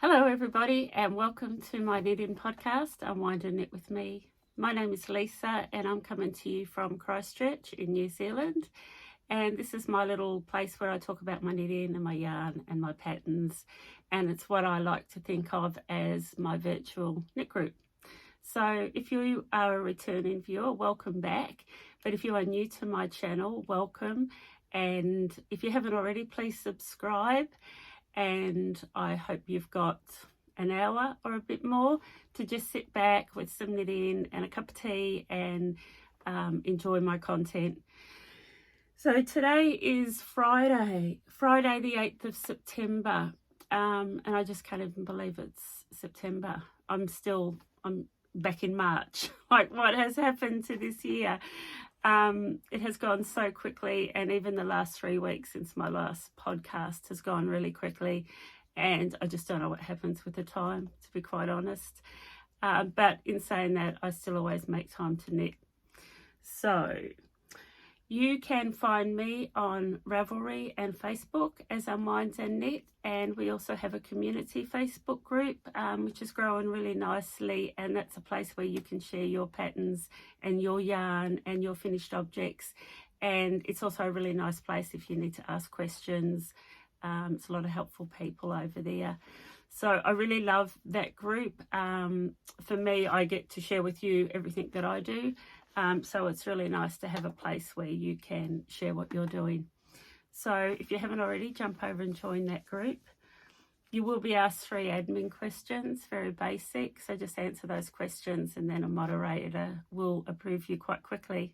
Hello everybody and welcome to my knitting podcast, Unwind and Knit with me. My name is Lisa and I'm coming to you from Christchurch in New Zealand, and this is my little place where I talk about my knitting and my yarn and my patterns, and it's what I like to think of as my virtual knit group. So if you are a returning viewer, welcome back, but if you are new to my channel, welcome, and if you haven't already, please subscribe. And I hope you've got an hour or a bit more to just sit back with some knitting and a cup of tea and enjoy my content. So today is Friday the 8th of September, and I just can't even believe it's September. I'm back in March. Like, what has happened to this year? It has gone so quickly, and even the last 3 weeks since my last podcast has gone really quickly, and I just don't know what happens with the time, to be quite honest. But in saying that, I still always make time to knit. So you can find me on Ravelry and Facebook as Unwind and Knit, and we also have a community Facebook group which is growing really nicely, and that's a place where you can share your patterns and your yarn and your finished objects, and it's also a really nice place if you need to ask questions. It's a lot of helpful people over there. So I really love that group. For me, I get to share with you everything that I do. So it's really nice to have a place where you can share what you're doing. So if you haven't already, jump over and join that group. You will be asked 3 admin questions, very basic. So just answer those questions and then a moderator will approve you quite quickly.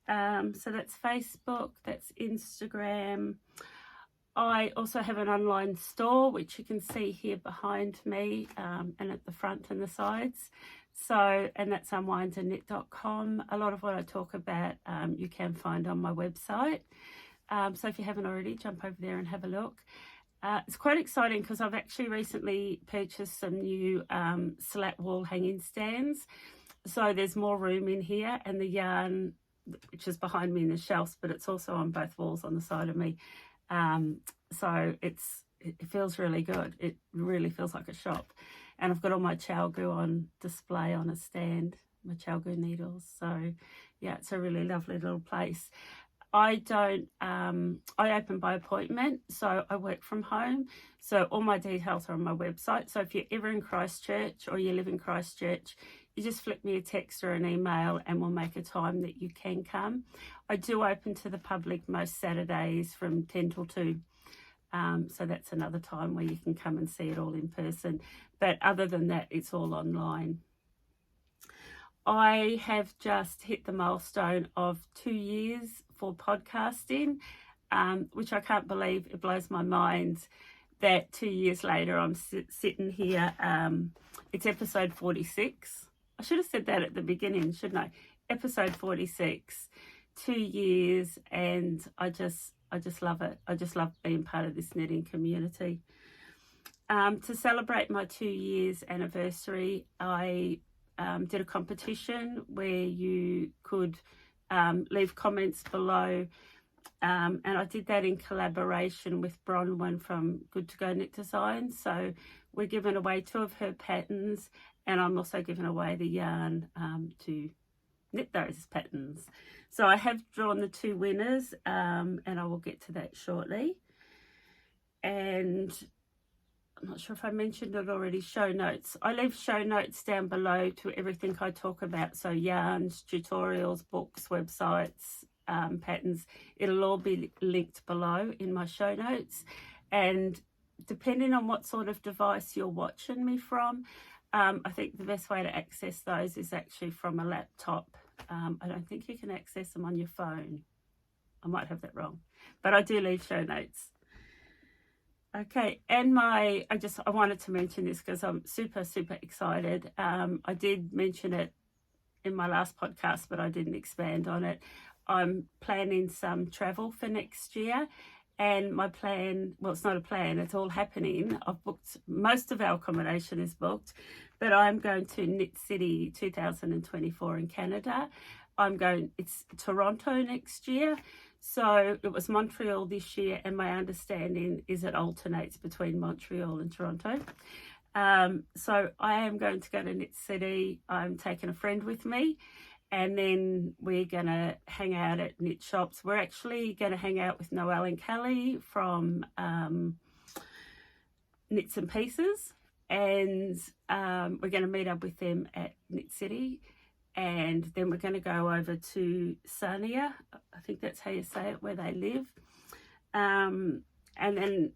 So that's Facebook, that's Instagram. I also have an online store, which you can see here behind me and at the front and the sides. So, and that's unwindandknit.com. A lot of what I talk about you can find on my website. So if you haven't already, jump over there and have a look. It's quite exciting because I've actually recently purchased some new slat wall hanging stands. So there's more room in here, and the yarn, which is behind me in the shelves, but it's also on both walls on the side of me. So it feels really good. It really feels like a shop. And I've got all my chalgu on display on a stand, my chalgu needles. So yeah, it's a really lovely little place. I open by appointment, so I work from home. So all my details are on my website. So if you're ever in Christchurch or you live in Christchurch, you just flick me a text or an email and we'll make a time that you can come. I do open to the public most Saturdays from 10 till 2. So that's another time where you can come and see it all in person. But other than that, it's all online. I have just hit the milestone of 2 years for podcasting, which I can't believe. It blows my mind that 2 years later I'm sitting here. It's episode 46. I should have said that at the beginning, shouldn't I? Episode 46, 2 years, and I just love it. I just love being part of this knitting community. To celebrate my 2 years anniversary, I did a competition where you could leave comments below, and I did that in collaboration with Bronwyn from Good to Go Knit Design. So we're giving away 2 of her patterns, and I'm also giving away the yarn to knit those patterns. So I have drawn the 2 winners, and I will get to that shortly. And I'm not sure if I mentioned it already, show notes. I leave show notes down below to everything I talk about. So yarns, tutorials, books, websites, patterns. It'll all be linked below in my show notes. And depending on what sort of device you're watching me from, I think the best way to access those is actually from a laptop. I don't think you can access them on your phone. I might have that wrong, but I do leave show notes. Okay, and I wanted to mention this because I'm super excited. I did mention it in my last podcast, but I didn't expand on it. I'm planning some travel for next year, and my plan, well, it's not a plan, it's all happening. I've booked, most of our accommodation is booked, but I'm going to Knit City 2024 in Canada. It's Toronto next year. So it was Montreal this year, and my understanding is it alternates between Montreal and Toronto. So I am going to go to Knit City. I'm taking a friend with me, and then we're going to hang out at knit shops. We're actually going to hang out with Noelle and Kelly from Knits and Pieces, and we're going to meet up with them at Knit City, and then we're going to go over to Sarnia, I think that's how you say it, where they live, and then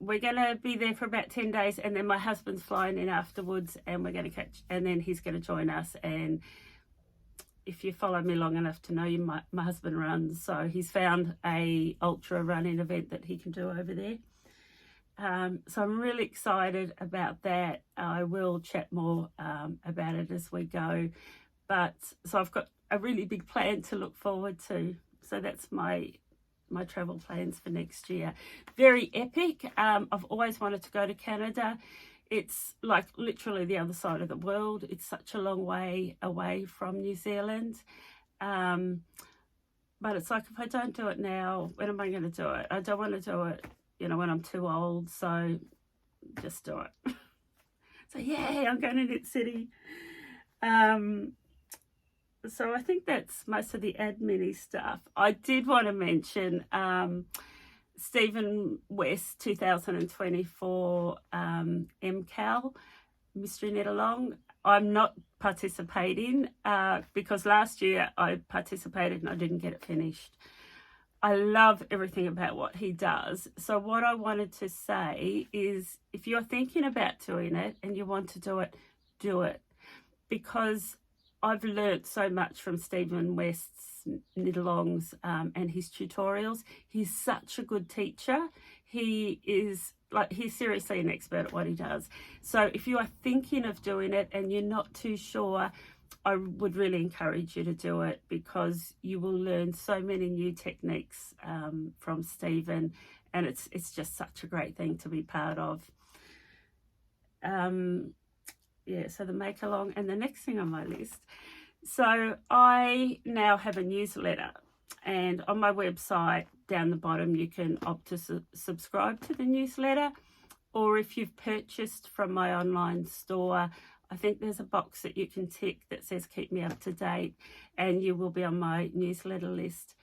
we're going to be there for about 10 days, and then my husband's flying in afterwards, and we're going to and then he's going to join us. And if you follow me long enough to know, my husband runs, so he's found a ultra running event that he can do over there. So I'm really excited about that. I will chat more about it as we go. But so I've got a really big plan to look forward to. So that's my travel plans for next year. Very epic. I've always wanted to go to Canada. It's like literally the other side of the world. It's such a long way away from New Zealand. But it's like, if I don't do it now, when am I going to do it? I don't want to do it, you know, when I'm too old. So just do it. So yeah, I'm going to Knit City. So I think that's most of the admin-y stuff. I did want to mention Stephen West 2024 MCAL, Mystery Knit Along. I'm not participating because last year I participated and I didn't get it finished. I love everything about what he does. So what I wanted to say is, if you're thinking about doing it and you want to do it. Because I've learnt so much from Stephen West's knit-alongs and his tutorials. He's such a good teacher. He's seriously an expert at what he does. So if you are thinking of doing it and you're not too sure, I would really encourage you to do it, because you will learn so many new techniques from Stephen, and it's just such a great thing to be part of. Yeah, so the make along, and the next thing on my list. So I now have a newsletter, and on my website down the bottom you can opt to subscribe to the newsletter, or if you've purchased from my online store, I think there's a box that you can tick that says keep me up to date, and you will be on my newsletter list.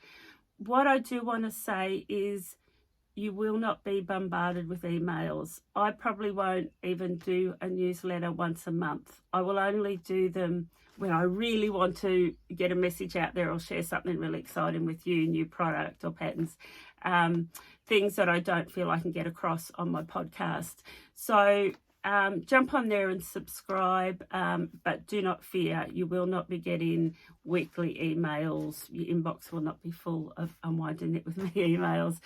What I do want to say is, you will not be bombarded with emails. I probably won't even do a newsletter once a month. I will only do them when I really want to get a message out there or share something really exciting with you, new product or patterns, things that I don't feel I can get across on my podcast. So jump on there and subscribe, but do not fear, you will not be getting weekly emails. Your inbox will not be full of Unwinding It with Me emails,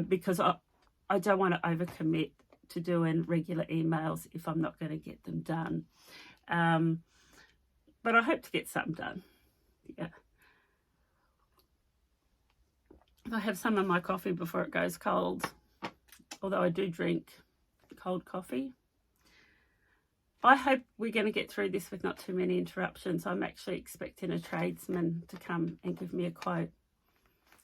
because I don't want to overcommit to doing regular emails if I'm not going to get them done. But I hope to get some done. Yeah. I have some of my coffee before it goes cold, although I do drink cold coffee. I hope we're going to get through this with not too many interruptions. I'm actually expecting a tradesman to come and give me a quote.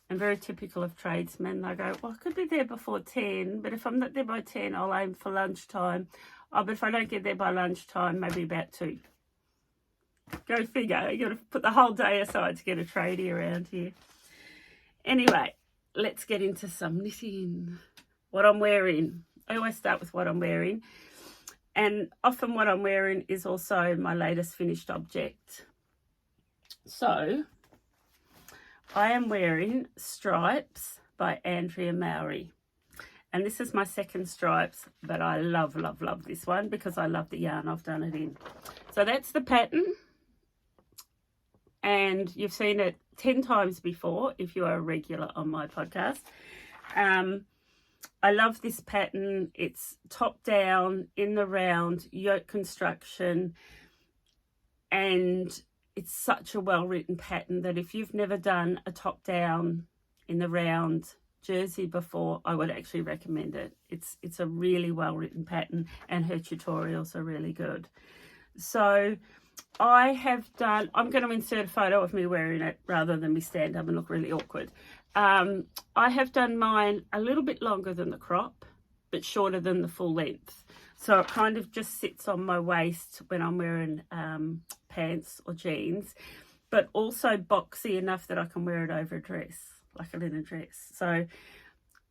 And very typical of tradesmen, they go, well, I could be there before 10, but if I'm not there by 10, I'll aim for lunchtime. Oh, but if I don't get there by lunchtime, maybe about 2. Go figure. You've got to put the whole day aside to get a tradie around here. Anyway, let's get into some knitting. What I'm wearing. I always start with what I'm wearing. And often what I'm wearing is also my latest finished object. So I am wearing Stripes by Andrea Mowry. And this is my second Stripes, but I love, love, love this one because I love the yarn I've done it in. So that's the pattern. And you've seen it 10 times before if you are a regular on my podcast. I love this pattern. It's top down in the round yoke construction, and it's such a well-written pattern that if you've never done a top down in the round jersey before, I would actually recommend it. It's a really well-written pattern, and her tutorials are really good. So I have done, I'm going to insert a photo of me wearing it rather than me stand up and look really awkward. I have done mine a little bit longer than the crop, but shorter than the full length. So it kind of just sits on my waist when I'm wearing pants or jeans, but also boxy enough that I can wear it over a dress, like a linen dress. So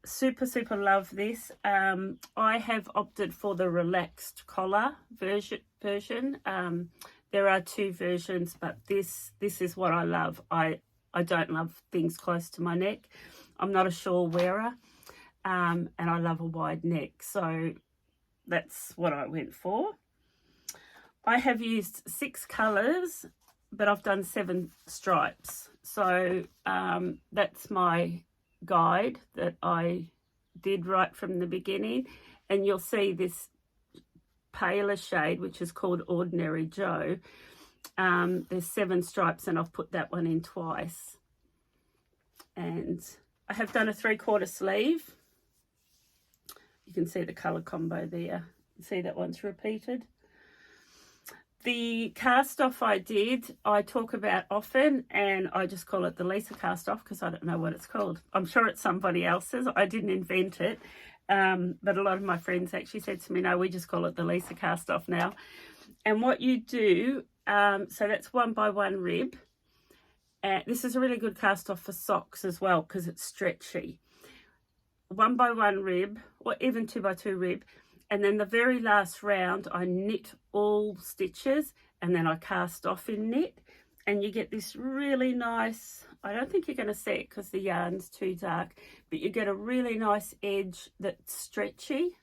super love this. I have opted for the relaxed collar version. There are two versions, but this is what I love. I don't love things close to my neck. I'm not a shawl wearer, and I love a wide neck, so that's what I went for. I have used 6 colours, but I've done 7 stripes. So that's my guide that I did right from the beginning, and you'll see this paler shade, which is called Ordinary Joe. There's 7 stripes, and I've put that one in twice. And I have done a 3/4 sleeve. You can see the colour combo there. See that one's repeated. The cast off I talk about often, and I just call it the Lisa cast off because I don't know what it's called. I'm sure it's somebody else's. I didn't invent it. But a lot of my friends actually said to me, no, we just call it the Lisa cast off now. And what you do, so that's 1x1 rib. This is a really good cast off for socks as well because it's stretchy. 1x1 rib, or even 2x2 rib. And then the very last round, I knit all stitches and then I cast off in knit. And you get this really nice, I don't think you're going to see it because the yarn's too dark, but you get a really nice edge that's stretchy,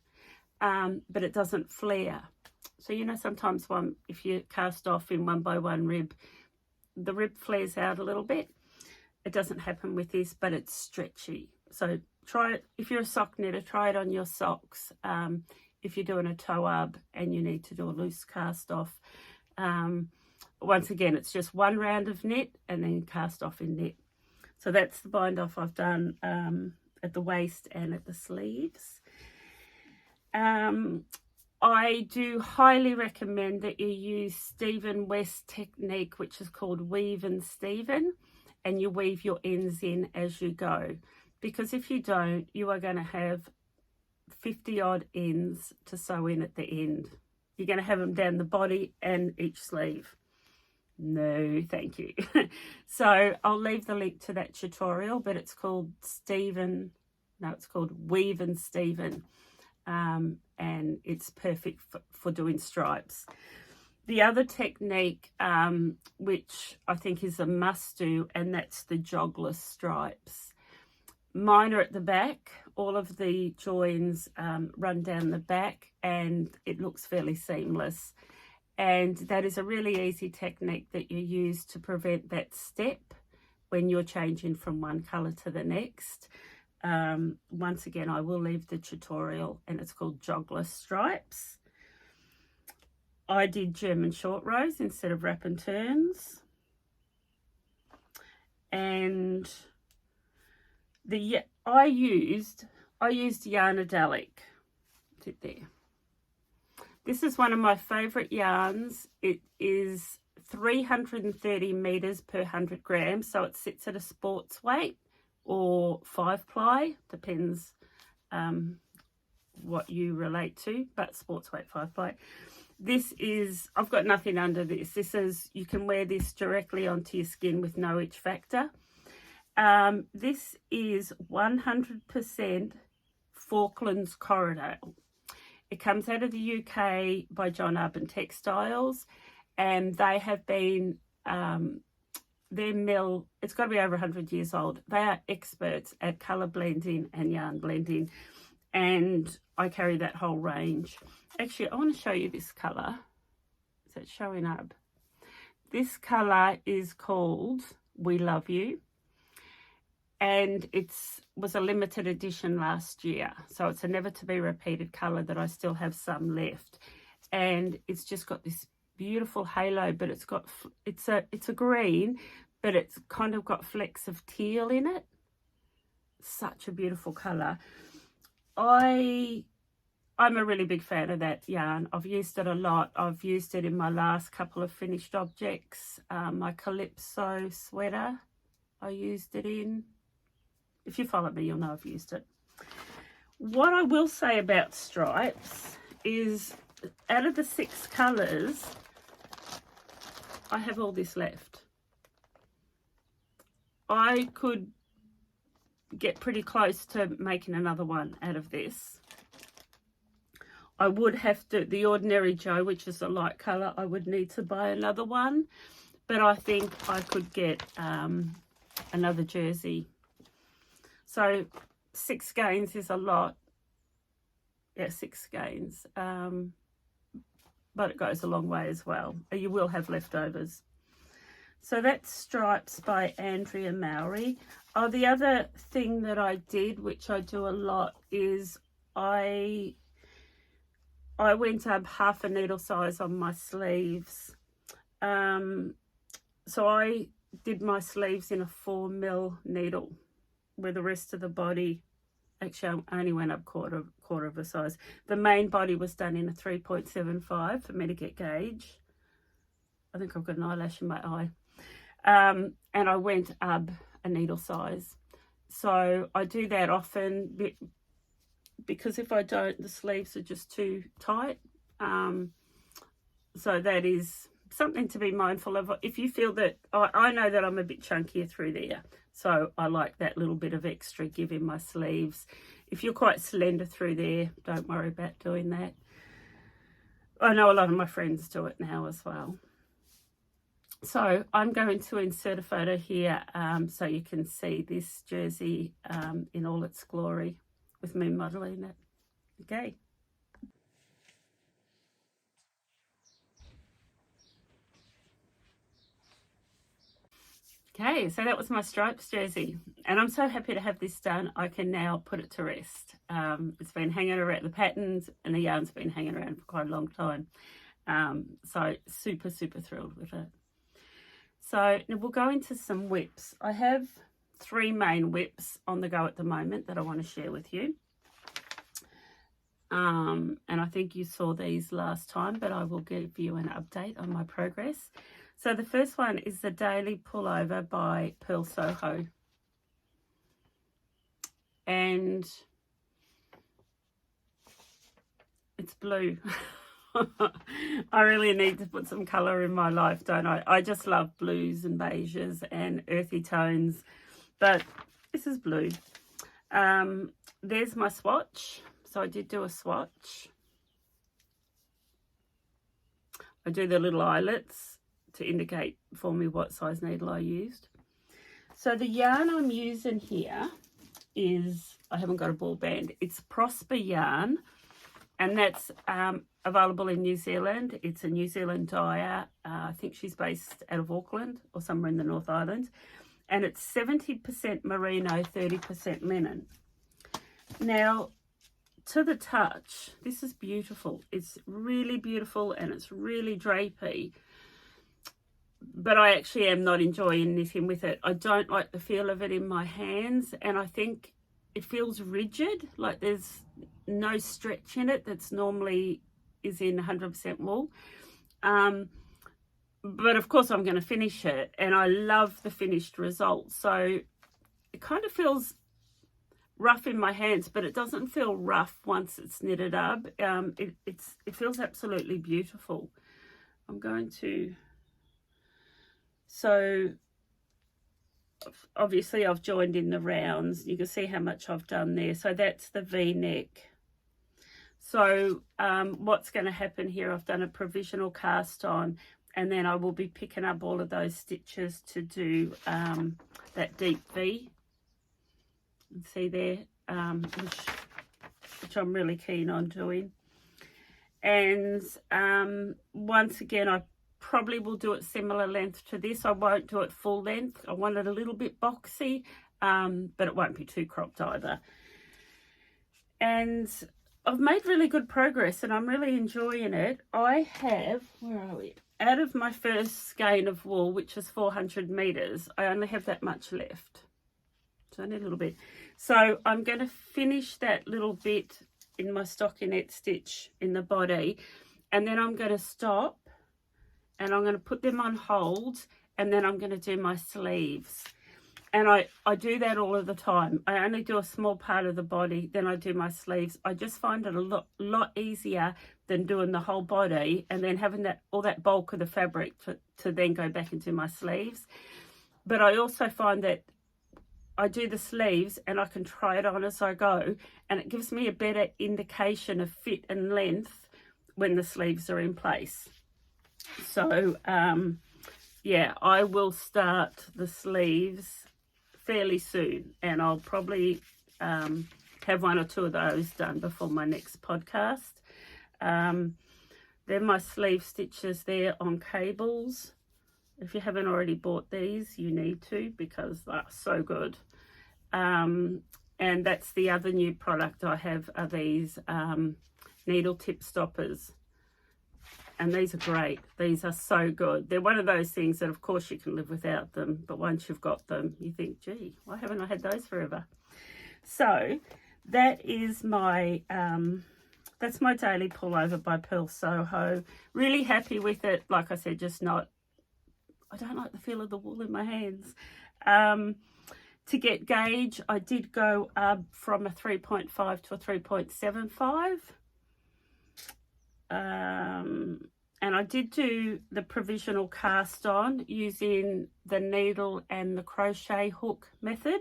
but it doesn't flare. So, you know, sometimes if you cast off in 1x1 rib, the rib flares out a little bit. It doesn't happen with this, but it's stretchy. So try it. If you're a sock knitter, try it on your socks. If you're doing a toe up and you need to do a loose cast off. Once again, it's just 1 round of knit and then cast off in knit. So that's the bind off I've done at the waist and at the sleeves. I do highly recommend that you use Stephen West technique, which is called Weave and Stephen, and you weave your ends in as you go. Because if you don't, you are going to have 50 odd ends to sew in at the end. You're going to have them down the body and each sleeve. No, thank you. So I'll leave the link to that tutorial, but it's called it's called Weave and Stephen. And it's perfect for doing stripes. The other technique, which I think is a must do, and that's the jogless stripes. Mine are at the back. All of the joins run down the back and it looks fairly seamless. And that is a really easy technique that you use to prevent that step when you're changing from one colour to the next. Once again, I will leave the tutorial, and it's called Jogless Stripes. I did German short rows instead of wrap and turns. And I used Yarnadelic. Sit there. This is one of my favourite yarns. It is 330 meters per 100 grams, so it sits at a sports weight or 5-ply, depends what you relate to, but sports weight 5-ply. This is, I've got nothing under this. This is, you can wear this directly onto your skin with no itch factor. This is 100% Falklands Corridale. It comes out of the UK by John Arbon Textiles, and they have been, their mill, it's got to be over 100 years old. They are experts at colour blending and yarn blending, and I carry that whole range. Actually, I want to show you this colour. Is that showing up? This colour is called We Love You, and it was a limited edition last year, so it's a never to be repeated colour that I still have some left. And it's just got this beautiful halo, but it's a green, but it's kind of got flecks of teal in it. Such a beautiful colour. I I'm a really big fan of that yarn. I've used it a lot. I've used it in my last couple of finished objects. My Calypso sweater, I used it in. If you follow me, you'll know I've used it. What I will say about stripes is, out of the 6 colours, I have all this left. I could get pretty close to making another one out of this. I would have to, the Ordinary Joe, which is a light colour, I would need to buy another one. But I think I could get another jersey. So 6 skeins is a lot. Yeah, 6 skeins. But it goes a long way as well. You will have leftovers. So that's Stripes by Andrea Mowry. Oh, the other thing that I did, which I do a lot, is I went up half a needle size on my sleeves. So I did my sleeves in a 4mm needle, where the rest of the body, actually I only went up quarter of a size. The main body was done in a 3.75 for me to get gauge. I think I've got an eyelash in my eye. And I went up a needle size. So I do that often because if I don't, the sleeves are just too tight. So that is something to be mindful of. If you feel that, I know that I'm a bit chunkier through there, so I like that little bit of extra give in my sleeves. If you're quite slender through there, don't worry about doing that. I know a lot of my friends do it now as well. So I'm going to insert a photo here so you can see this jersey in all its glory with me modelling it. Okay. Okay, so that was my stripes jersey, and I'm so happy to have this done. I can now put it to rest. It's been hanging around, the patterns and the yarn's been hanging around for quite a long time. So super thrilled with it. So now we'll go into some whips. I have 3 main whips on the go at the moment that I want to share with you. And I think you saw these last time, but I will give you an update on my progress. So the first one is the Daily Pullover by Purl Soho. And it's blue. I really need to put some colour in my life, don't I? I just love blues and beiges and earthy tones, but this is blue. There's my swatch. So I did do a swatch. I do the little eyelets to indicate for me what size needle I used. So the yarn I'm using here is, I haven't got a ball band, it's Prosper Yarn, and that's available in New Zealand. It's a New Zealand dyer. I think she's based out of Auckland or somewhere in the North Island, and it's 70% merino, 30% linen. Now, to the touch, this is beautiful. It's really beautiful and it's really drapey, but I actually am not enjoying knitting with it. I don't like the feel of it in my hands, and I think it feels rigid, like there's no stretch in it that's normally is in 100% wool. But of course I'm going to finish it, and I love the finished result. So it kind of feels rough in my hands, but it doesn't feel rough once it's knitted up. It feels absolutely beautiful. I'm going to, so obviously I've joined in the rounds. You can see how much I've done there. So that's the V-neck. So what's going to happen here, I've done a provisional cast on, and then I will be picking up all of those stitches to do that deep V. See there, which I'm really keen on doing. And once again, I probably will do it similar length to this. I won't do it full length. I want it a little bit boxy, but it won't be too cropped either. And I've made really good progress, and I'm really enjoying it. I have, where are we? Out of my first skein of wool, which is 400 meters, I only have that much left. So I need a little bit. So I'm going to finish that little bit in my stockinette stitch in the body, and then I'm going to stop and I'm going to put them on hold, and then I'm going to do my sleeves. And I do that all of the time. I only do a small part of the body, then I do my sleeves. I just find it a lot easier than doing the whole body and then having that all that bulk of the fabric to then go back into my sleeves. But I also find that I do the sleeves and I can try it on as I go, and it gives me a better indication of fit and length when the sleeves are in place. So yeah, I will start the sleeves fairly soon, and I'll probably have one or two of those done before my next podcast. They're my sleeve stitches there on cables. If you haven't already bought these, you need to, because they're so good. And that's the other new product I have, are these needle tip stoppers. And these are great. These are so good. They're one of those things that, of course, you can live without them. But once you've got them, you think, gee, why haven't I had those forever? So that is my, that's my daily pullover by Purl Soho. Really happy with it. Like I said, just not, I don't like the feel of the wool in my hands. To get gauge, I did go up from a 3.5 to a 3.75. And I did do the provisional cast on using the needle and the crochet hook method,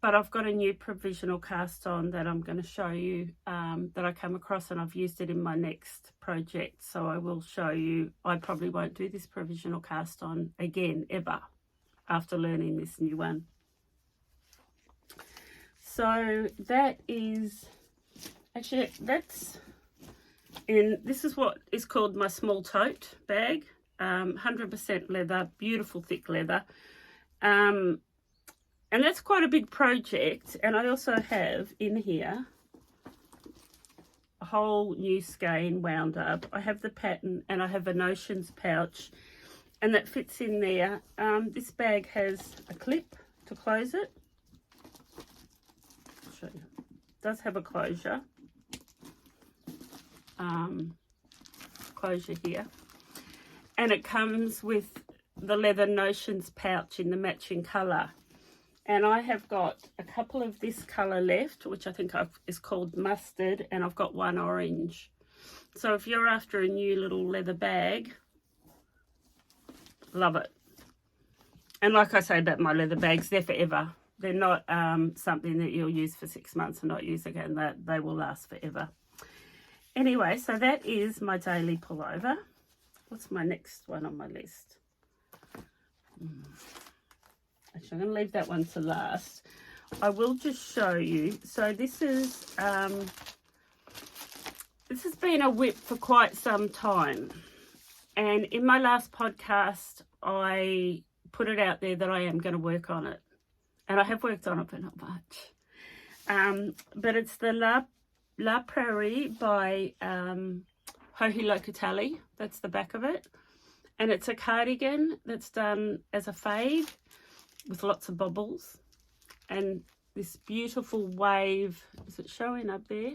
but I've got a new provisional cast on that I'm going to show you, that I come across, and I've used it in my next project, so I will show you. I probably won't do this provisional cast on again ever after learning this new one. So that is actually, that's in, this is what is called my small tote bag, 100% leather, beautiful thick leather, and that's quite a big project. And I also have in here a whole new skein wound up. I have the pattern and I have a notions pouch, and that fits in there. This bag has a clip to close it. I'll show you. It does have a closure. Closure here, and it comes with the leather notions pouch in the matching color, and I have got a couple of this color left, which I think is called mustard, and I've got one orange. So if you're after a new little leather bag, love it. And like I say about my leather bags, they're forever. They're not something that you'll use for 6 months and not use again. That they will last forever. Anyway, so that is my daily pullover. What's my next one on my list? Actually, I'm going to leave that one to last. I will just show you. So this has been a whip for quite some time. And in my last podcast, I put it out there that I am going to work on it. And I have worked on it, but not much. But it's the La Prairie by Locatelli. That's the back of it. And it's a cardigan that's done as a fade with lots of bobbles. And this beautiful wave, is it showing up there?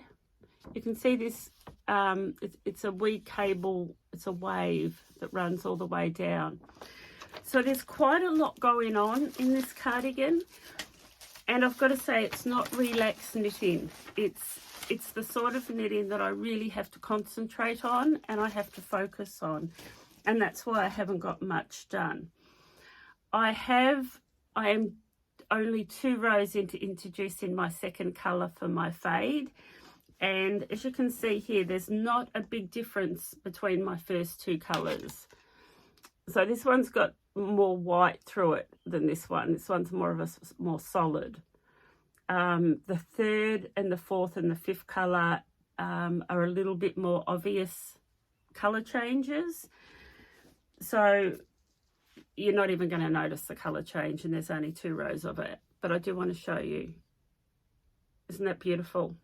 You can see this, it's a wee cable, it's a wave that runs all the way down. So there's quite a lot going on in this cardigan. And I've got to say, it's not relaxed knitting. It's the sort of knitting that I really have to concentrate on and I have to focus on. And that's why I haven't got much done. I am only 2 rows into introducing my second colour for my fade. And as you can see here, there's not a big difference between my first 2 colours. So this one's got more white through it than this one. This one's more of a more solid. The third and the fourth and the fifth colour are a little bit more obvious colour changes. So you're not even going to notice the colour change, and there's only 2 rows of it. But I do want to show you. Isn't that beautiful?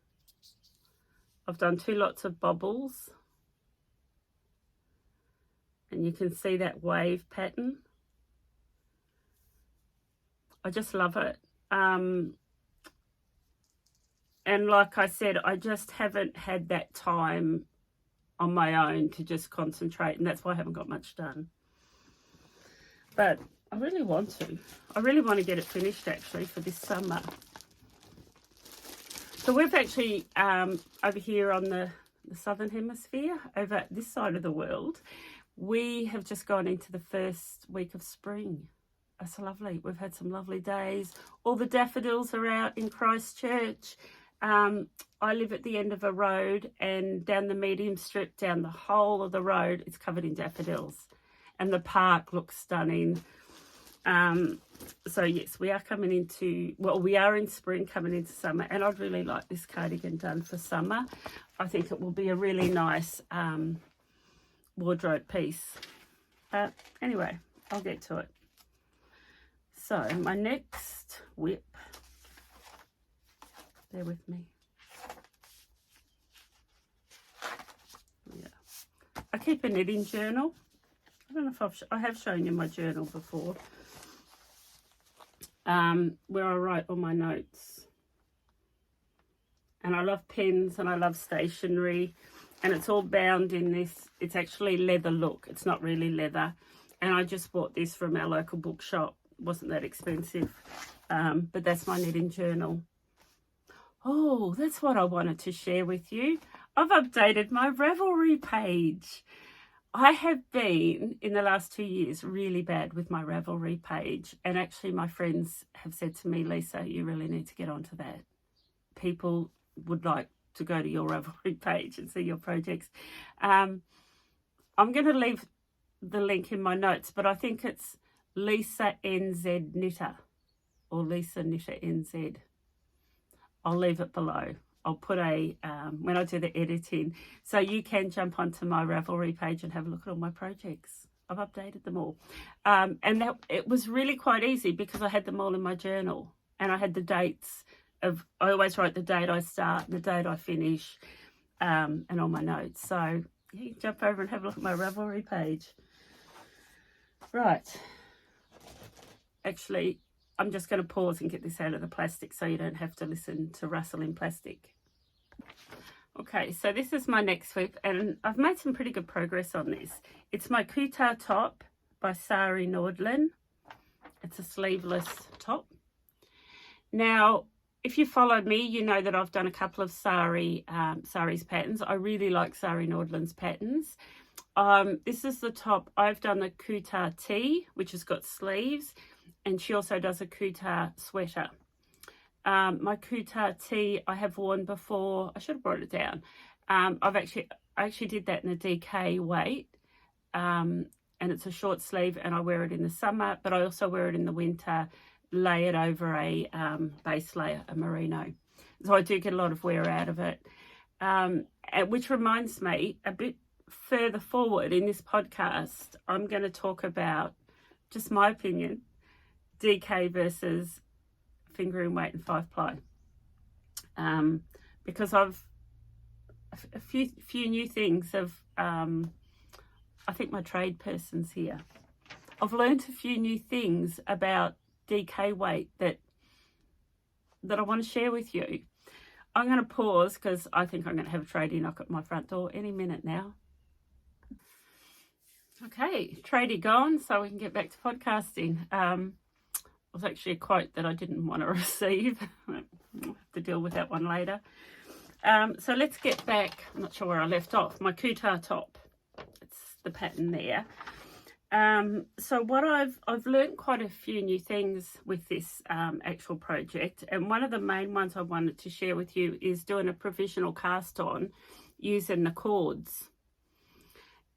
I've done 2 lots of bobbles. And you can see that wave pattern. I just love it. And like I said, I just haven't had that time on my own to just concentrate, and that's why I haven't got much done. But I really want to. I really want to get it finished actually for this summer. So we've actually, over here on the southern hemisphere, over this side of the world, we have just gone into the first week of spring. It's lovely. We've had some lovely days. All the daffodils are out in Christchurch. I live at the end of a road, and down the medium strip, down the whole of the road, it's covered in daffodils. And the park looks stunning. So yes, we are coming into, well, we are in spring, coming into summer, and I'd really like this cardigan done for summer. I think it will be a really nice wardrobe piece. Anyway, I'll get to it. So my next whip, bear with me. Yeah, I keep a knitting journal. I don't know if I have shown you my journal before, where I write all my notes. And I love pens and I love stationery, and it's all bound in this. It's actually leather look. It's not really leather. And I just bought this from our local bookshop. It wasn't that expensive, but that's my knitting journal. Oh, that's what I wanted to share with you. I've updated my Ravelry page. I have been, in the last 2 years, really bad with my Ravelry page. And actually my friends have said to me, Lisa, you really need to get onto that. People would like to go to your Ravelry page and see your projects. I'm going to leave the link in my notes, but I think it's Lisa NZ Knitter or Lisa Knitter NZ. I'll leave it below. I'll put a, when I do the editing, so you can jump onto my Ravelry page and have a look at all my projects. I've updated them all. And that it was really quite easy because I had them all in my journal, and I had the dates of, I always write the date I start and the date I finish, and all my notes. So you can jump over and have a look at my Ravelry page. Right. Actually, I'm just going to pause and get this out of the plastic so you don't have to listen to rustling plastic. Okay, so this is my next whip, and I've made some pretty good progress on this. It's my Kuutar top by Sari Nordlund. It's a sleeveless top. Now, if you follow me, you know that I've done a couple of Sari's patterns. I really like Sari Nordlund's patterns. This is the top. I've done the Kuutar tee, which has got sleeves, and she also does a Kuutar sweater. My Kuutar tee I have worn before. I should have brought it down. I actually did that in a DK weight, and it's a short sleeve, and I wear it in the summer, but I also wear it in the winter, lay it over a base layer, a merino. So I do get a lot of wear out of it, which reminds me, a bit further forward in this podcast, I'm going to talk about, just my opinion, DK versus fingering weight and 5-ply, because I've a few new things of I think my trade person's here. I've learned a few new things about DK weight that I want to share with you. I'm going to pause because I think I'm going to have a tradie knock at my front door any minute now. Okay, tradie gone, so we can get back to podcasting. It was actually a quote that I didn't want to receive. I'll have to deal with that one later. So let's get back. I'm not sure where I left off. My Kuutar top. It's the pattern there. So what I've learned quite a few new things with this actual project, and one of the main ones I wanted to share with you is doing a provisional cast on using the cords.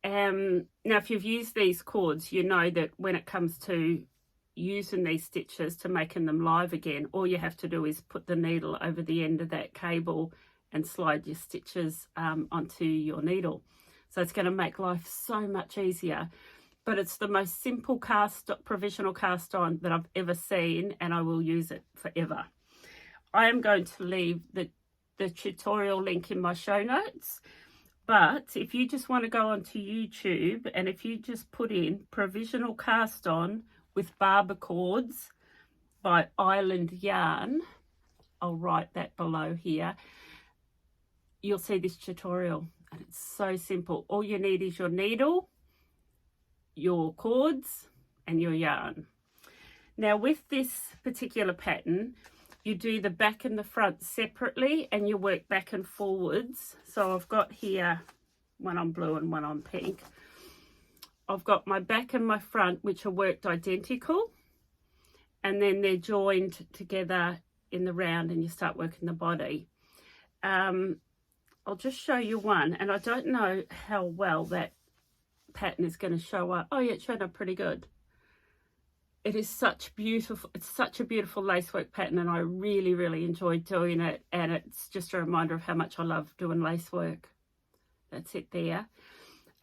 Now, if you've used these cords, you know that when it comes to using these stitches to making them live again, all you have to do is put the needle over the end of that cable and slide your stitches onto your needle. So it's going to make life so much easier. But it's the most simple provisional cast on that I've ever seen, and I will use it forever. I am going to leave the tutorial link in my show notes. But if you just want to go onto YouTube, and if you just put in provisional cast on with barber cords by Island Yarn, I'll write that below here. You'll see this tutorial, and it's so simple. All you need is your needle, your cords, and your yarn. Now with this particular pattern, you do the back and the front separately, and you work back and forwards. So I've got here one on blue and one on pink. I've got my back and my front, which are worked identical, and then they're joined together in the round, and you start working the body. I'll just show you one, and I don't know how well that pattern is going to show up. Oh yeah, it showed up pretty good. It is such beautiful, it's such a beautiful lacework pattern, and I really, really enjoyed doing it. And it's just a reminder of how much I love doing lacework. That's it there.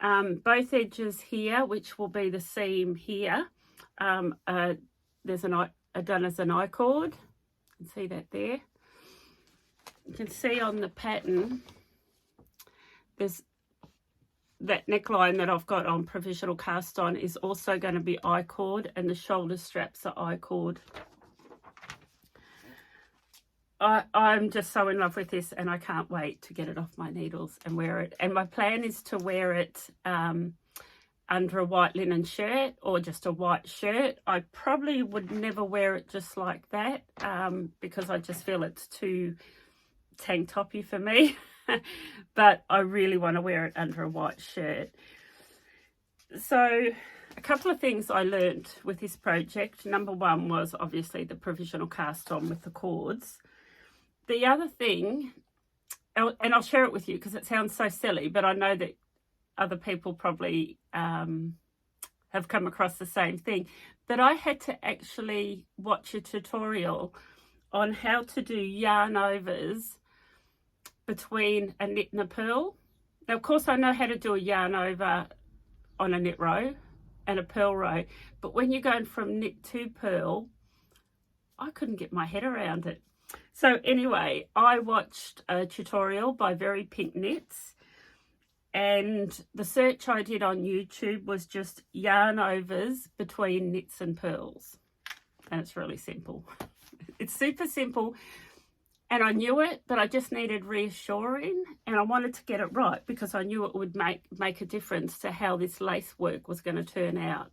Both edges here, which will be the seam here, there's done as an I-cord. You can see that there. You can see on the pattern, there's that neckline that I've got on provisional cast on is also going to be I-cord, and the shoulder straps are I-cord. I'm just so in love with this, and I can't wait to get it off my needles and wear it. And my plan is to wear it under a white linen shirt or just a white shirt. I probably would never wear it just like that because I just feel it's too tank toppy for me. But I really want to wear it under a white shirt. So a couple of things I learned with this project. Number one was obviously the provisional cast on with the cords. The other thing, and I'll share it with you because it sounds so silly, but I know that other people probably have come across the same thing, that I had to actually watch a tutorial on how to do yarn overs between a knit and a purl. Now, of course, I know how to do a yarn over on a knit row and a purl row, but when you're going from knit to purl, I couldn't get my head around it. So anyway, I watched a tutorial by Very Pink Knits, and the search I did on YouTube was just yarn overs between knits and purls, and it's really simple. It's super simple. And I knew it, but I just needed reassuring, and I wanted to get it right because I knew it would make a difference to how this lace work was going to turn out.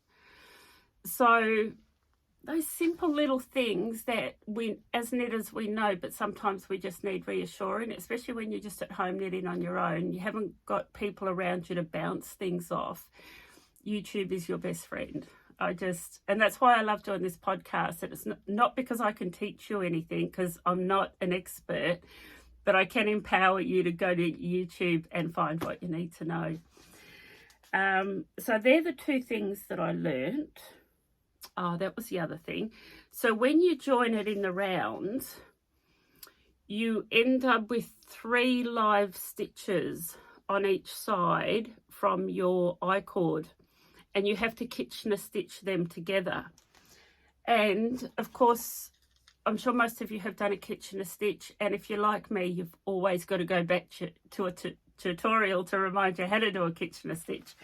So those simple little things that we, as knitters, we know, but sometimes we just need reassuring, especially when you're just at home knitting on your own. You haven't got people around you to bounce things off. YouTube is your best friend. And that's why I love doing this podcast. And it's not because I can teach you anything, because I'm not an expert, but I can empower you to go to YouTube and find what you need to know. So they're the two things that I learnt. Oh, that was the other thing. So when you join it in the round, you end up with 3 live stitches on each side from your I-cord. And you have to Kitchener stitch them together. And of course, I'm sure most of you have done a Kitchener stitch, and if you're like me, you've always got to go back to a tutorial to remind you how to do a Kitchener stitch.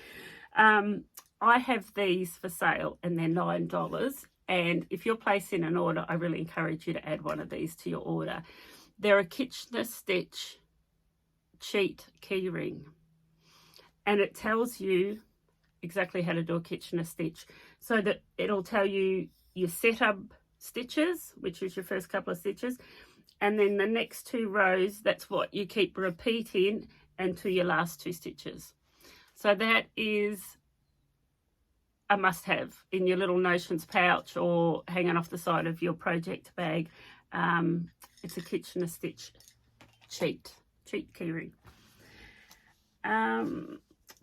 I have these for sale, and they're $9, and if you're placing an order, I really encourage you to add one of these to your order. They're a Kitchener stitch cheat keyring, and it tells you exactly how to do a Kitchener stitch, so that it'll tell you your setup stitches, which is your first couple of stitches, and then the next 2 rows, that's what you keep repeating until your last 2 stitches. So that is a must-have in your little notions pouch or hanging off the side of your project bag. It's a Kitchener stitch cheat keyring.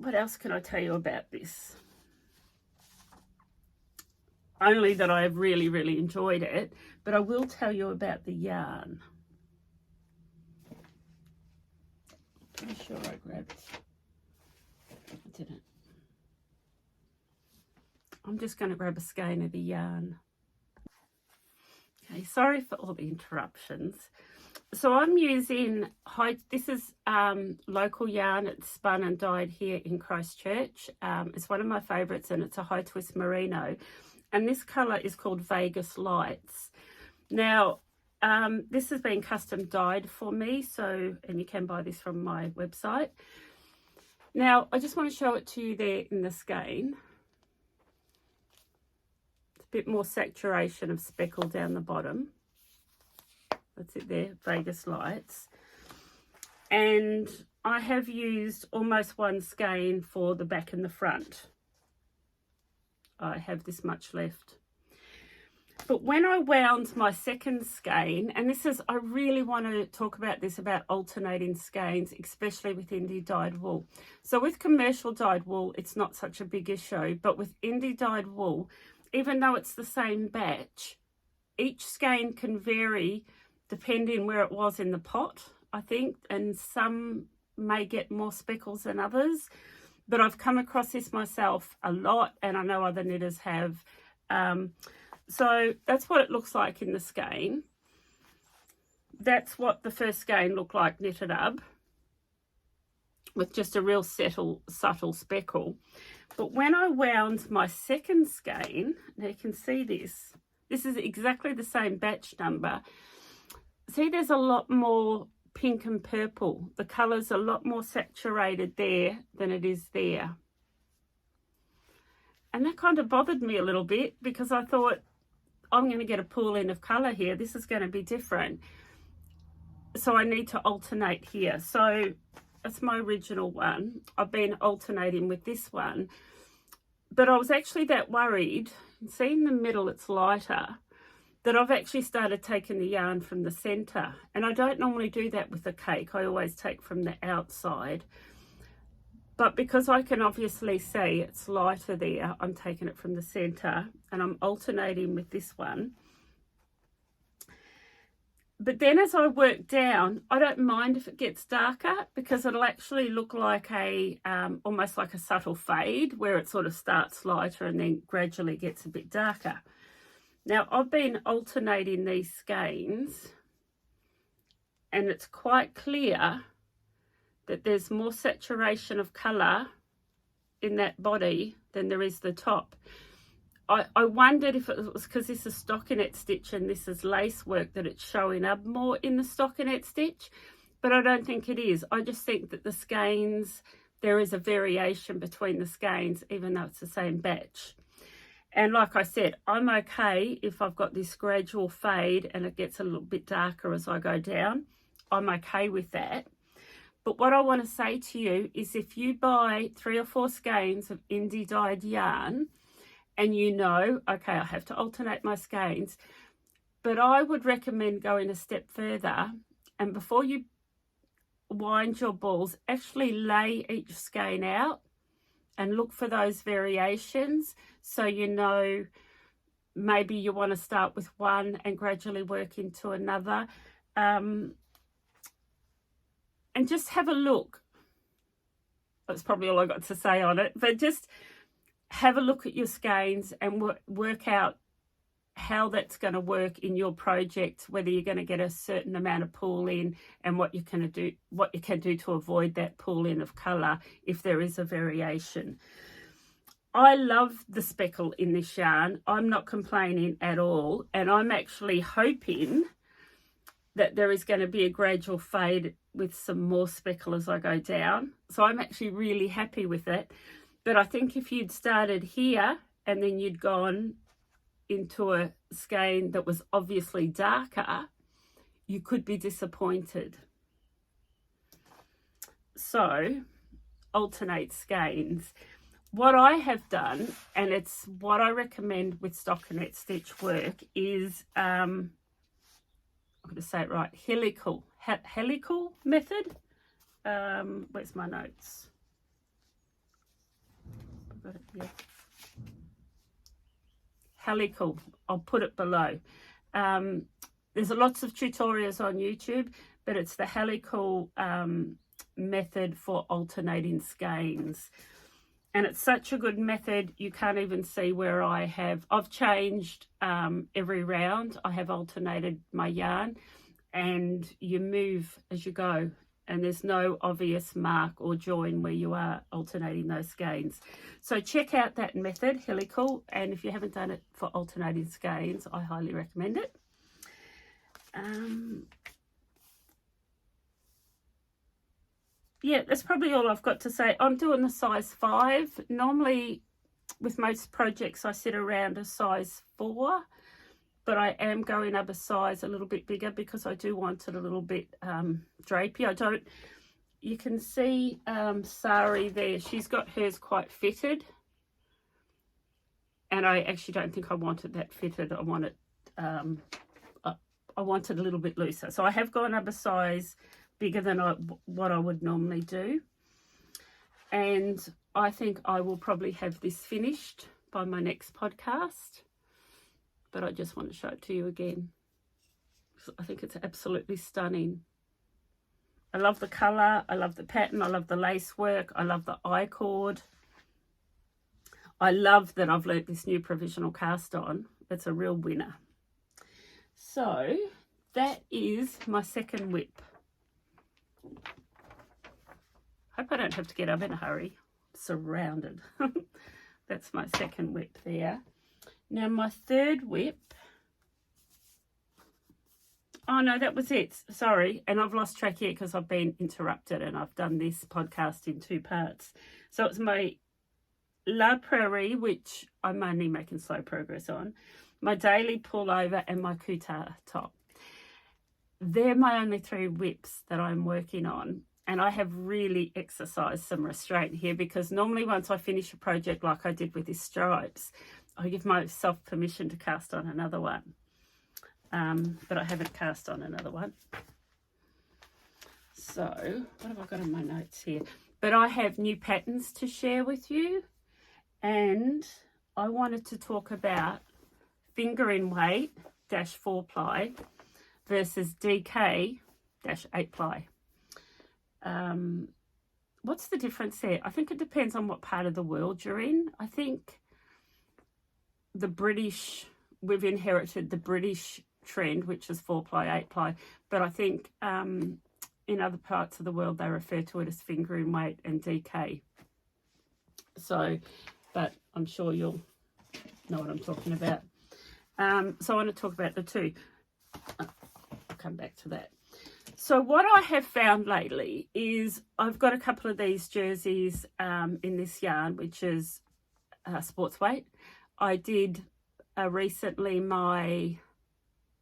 What else can I tell you about this? Only that I've really, really enjoyed it, but I will tell you about the yarn. Pretty sure I grabbed, I didn't. I'm just going to grab a skein of the yarn. Okay, sorry for all the interruptions. So I'm using, this is local yarn. It's spun and dyed here in Christchurch. It's one of my favourites, and it's a high twist merino. And this colour is called Vegas Lights. Now, This has been custom dyed for me, so, and you can buy this from my website. Now, I just want to show it to you there in the skein. It's a bit more saturation of speckle down the bottom. That's it there, Vegas lights. And I have used almost one skein for the back and the front. I have this much left. But when I wound my second skein, and this is, I really want to talk about this, about alternating skeins, especially with indie dyed wool. So with commercial dyed wool, it's not such a big issue, but with indie dyed wool, even though it's the same batch, each skein can vary depending where it was in the pot, I think, and some may get more speckles than others. But I've come across this myself a lot, and I know other knitters have. So that's what it looks like in the skein. That's what the first skein looked like knitted up, with just a real subtle speckle. But when I wound my second skein, now you can see this. This is exactly the same batch number. See, there's a lot more pink and purple. The colour's a lot more saturated there than it is there. And that kind of bothered me a little bit, because I thought, I'm going to get a pool in of colour here. This is going to be different. So I need to alternate here. So that's my original one. I've been alternating with this one. But I was actually that worried. See, in the middle it's lighter, that I've actually started taking the yarn from the centre. And I don't normally do that with a cake. I always take from the outside. But because I can obviously see it's lighter there, I'm taking it from the centre and I'm alternating with this one. But then as I work down, I don't mind if it gets darker, because it'll actually look like a, almost like a subtle fade, where it sort of starts lighter and then gradually gets a bit darker. Now, I've been alternating these skeins, and it's quite clear that there's more saturation of colour in that body than there is the top. I wondered if it was because this is stockinette stitch and this is lace work, that it's showing up more in the stockinette stitch, but I don't think it is. I just think that the skeins, there is a variation between the skeins, even though it's the same batch. And like I said, I'm okay if I've got this gradual fade and it gets a little bit darker as I go down. I'm okay with that. But what I want to say to you is, if you buy 3 or 4 skeins of indie dyed yarn and you know, okay, I have to alternate my skeins, but I would recommend going a step further, and before you wind your balls, actually lay each skein out and look for those variations, so you know maybe you want to start with one and gradually work into another. And just have a look. That's probably all I got to say on it. But just have a look at your skeins and work out how that's going to work in your project, whether you're going to get a certain amount of pool in, and what you can do to avoid that pool in of colour if there is a variation. I love the speckle in this yarn. I'm not complaining at all, and I'm actually hoping that there is going to be a gradual fade with some more speckle as I go down. So I'm actually really happy with it. But I think if you'd started here and then you'd gone into a skein that was obviously darker, you could be disappointed. So alternate skeins. What I have done, and it's what I recommend with stockinette stitch work, is I'm going to say it right, helical method. Where's my notes? I've got it here. Helical, I'll put it below. There's lots of tutorials on YouTube, but it's the helical method for alternating skeins. And it's such a good method, you can't even see where I've changed every round. I have alternated my yarn, and you move as you go, and there's no obvious mark or join where you are alternating those skeins. So check out that method, helical, and if you haven't done it for alternating skeins, I highly recommend it. Yeah, that's probably all I've got to say. I'm doing a size 5. Normally, with most projects, I sit around a size 4. But I am going up a size a little bit bigger because I do want it a little bit drapey. You can see Sari there. She's got hers quite fitted. And I actually don't think I want it that fitted. I want it a little bit looser. So I have gone up a size bigger than what I would normally do. And I think I will probably have this finished by my next podcast. But I just want to show it to you again. I think it's absolutely stunning. I love the colour. I love the pattern. I love the lace work. I love the I-cord. I love that I've learnt this new provisional cast on. It's a real winner. So that is my second whip. Hope I don't have to get up in a hurry. Surrounded. That's my second whip there. Now my third whip, oh no, that was it, sorry, and I've lost track here because I've been interrupted and I've done this podcast in 2 parts. So it's my La Prairie, which I'm only making slow progress on, my daily pullover and my Kuutar top. They're my only 3 whips that I'm working on, and I have really exercised some restraint here because normally once I finish a project like I did with these stripes, I give myself permission to cast on another one, but I haven't cast on another one. So what have I got in my notes here? But I have new patterns to share with you, and I wanted to talk about finger in weight -4 ply versus DK -8 ply. What's the difference there? I think it depends on what part of the world you're in. I think we've inherited the British trend, which is 4 ply, 8 ply, but I think in other parts of the world they refer to it as finger in weight and DK. So, but I'm sure you'll know what I'm talking about. So I want to talk about the two. I'll come back to that. So what I have found lately is I've got a couple of these jerseys in this yarn, which is sports weight. I did recently my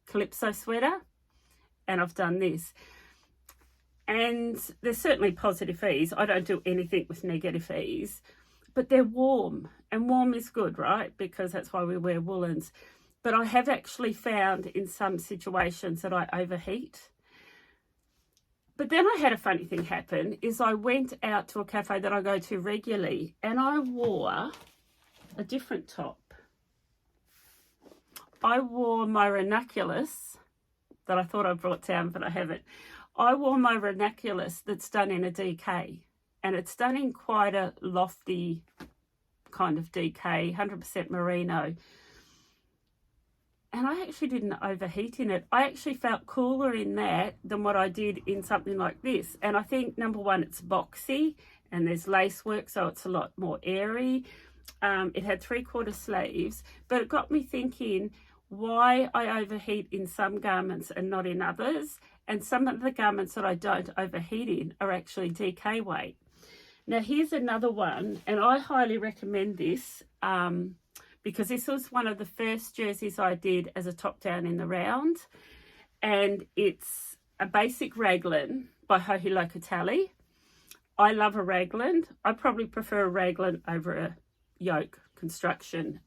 Calypso sweater, and I've done this. And there's certainly positive ease. I don't do anything with negative ease, but they're warm, and warm is good, right? Because that's why we wear woolens. But I have actually found in some situations that I overheat. But then I had a funny thing happen, is I went out to a cafe that I go to regularly, and I wore a different top. I wore my ranunculus that I thought I brought down, but I haven't. I wore my ranunculus that's done in a DK, and it's done in quite a lofty kind of DK, 100% merino. And I actually didn't overheat in it. I actually felt cooler in that than what I did in something like this. And I think, number one, it's boxy and there's lace work, so it's a lot more airy. It had 3/4 sleeves, but it got me thinking why I overheat in some garments and not in others. And some of the garments that I don't overheat in are actually DK weight. Now, here's another one, and I highly recommend this because this was one of the first jerseys I did as a top down in the round, and it's a basic Raglan by Locatelli. I love a Raglan. I probably prefer a Raglan over a yoke construction.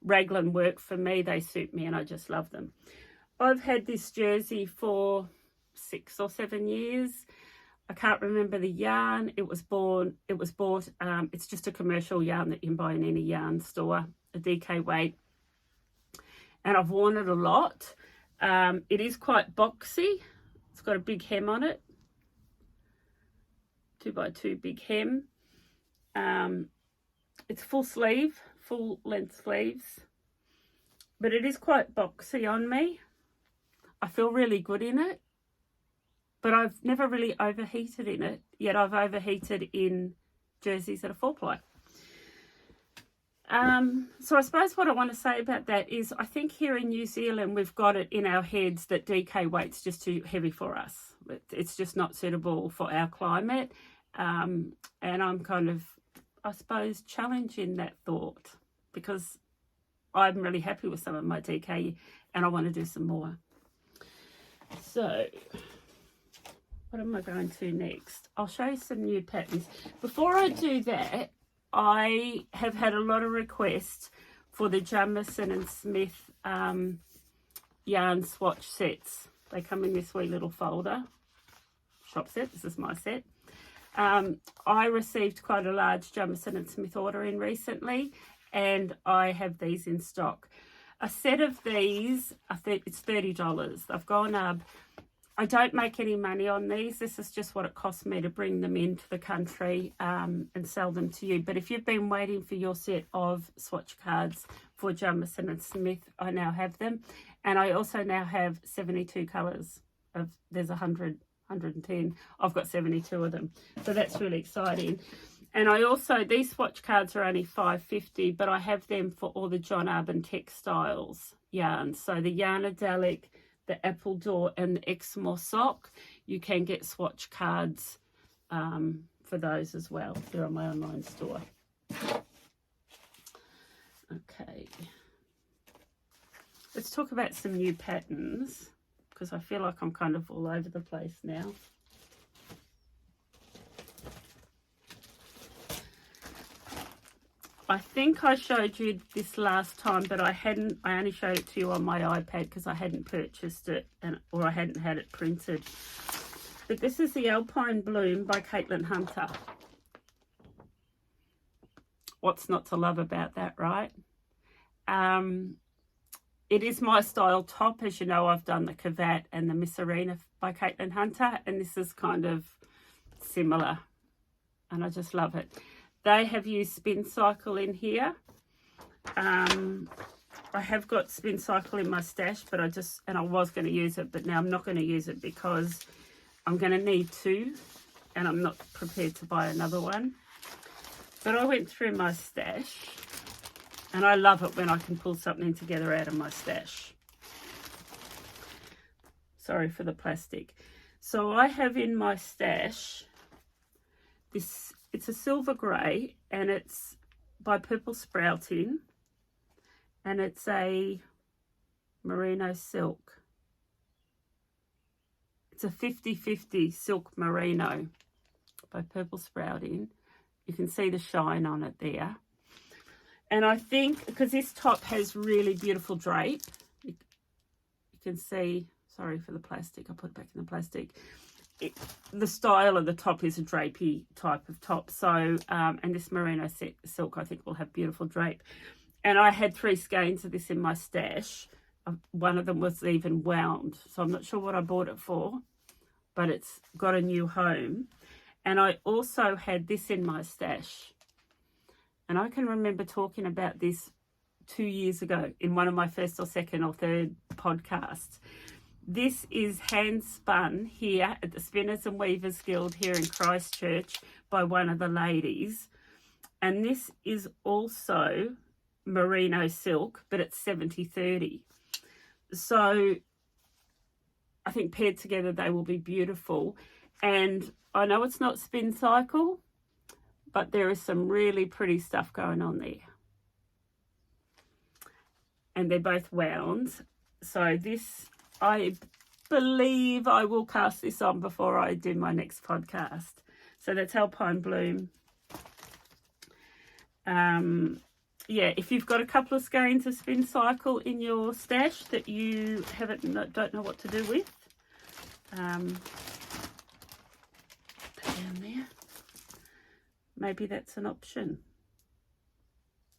Raglan work for me, they suit me, and I just love them. I've had this jersey for 6 or 7 years. I can't remember the yarn. It was bought. It's just a commercial yarn that you can buy in any yarn store, a DK weight. And I've worn it a lot. It is quite boxy. It's got a big hem on it. 2x2 big hem. It's full sleeve, full length sleeves. But it is quite boxy on me. I feel really good in it. But I've never really overheated in it, yet I've overheated in jerseys that are 4 ply. So I suppose what I want to say about that is I think here in New Zealand we've got it in our heads that DK weight's just too heavy for us. It's just not suitable for our climate. And I'm kind of, I suppose, challenging that thought because I'm really happy with some of my DK and I want to do some more. So what am I going to next? I'll show you some new patterns. Before I do that, I have had a lot of requests for the Jamieson and Smith yarn swatch sets. They come in this wee little folder. Shop set, this is my set. I received quite a large Jamieson and Smith order in recently, and I have these in stock. A set of these, I think it's $30. I've gone up. I don't make any money on these. This is just what it costs me to bring them into the country and sell them to you. But if you've been waiting for your set of swatch cards for Jamieson and Smith, I now have them. And I also now have 72 colours. There's 110. I've got 72 of them. So that's really exciting. And I also, these swatch cards are only $5.50, but I have them for all the John Arbon textiles yarns. So the Yarnadelic, the Apple Door and the Exmoor Sock, you can get swatch cards for those as well. They're on my online store. Okay, let's talk about some new patterns because I feel like I'm kind of all over the place now. I think I showed you this last time, but I only showed it to you on my iPad because I hadn't purchased it or I hadn't had it printed. But this is the Alpine Bloom by Caitlin Hunter. What's not to love about that, right? It is my style top. As you know, I've done the Cravat and the Miss Arena by Caitlin Hunter, and this is kind of similar, and I just love it. They have used Spin Cycle in here. I have got Spin Cycle in my stash, but I was going to use it, but now I'm not going to use it because I'm going to need two, and I'm not prepared to buy another one. But I went through my stash, and I love it when I can pull something together out of my stash. Sorry for the plastic. So I have in my stash this. It's a silver grey and it's by Purple Sprouting and it's a merino silk. It's a 50-50 silk merino by Purple Sprouting. You can see the shine on it there. And I think because this top has really beautiful drape, you can see, sorry for the plastic, I'll put it back in the plastic. The style of the top is a drapey type of top. So, and this merino silk I think will have beautiful drape. And I had 3 skeins of this in my stash. One of them was even wound. So I'm not sure what I bought it for, but it's got a new home. And I also had this in my stash. And I can remember talking about this 2 years ago in one of my first or second or third podcasts. This is hand spun here at the Spinners and Weavers Guild here in Christchurch by one of the ladies. And this is also merino silk, but it's 70-30. So I think paired together they will be beautiful. And I know it's not Spin Cycle, but there is some really pretty stuff going on there. And they're both wound. So this, I believe I will cast this on before I do my next podcast. So that's Alpine Bloom. Yeah, if you've got a couple of skeins of Spin Cycle in your stash that you don't know what to do with, put down there. Maybe that's an option.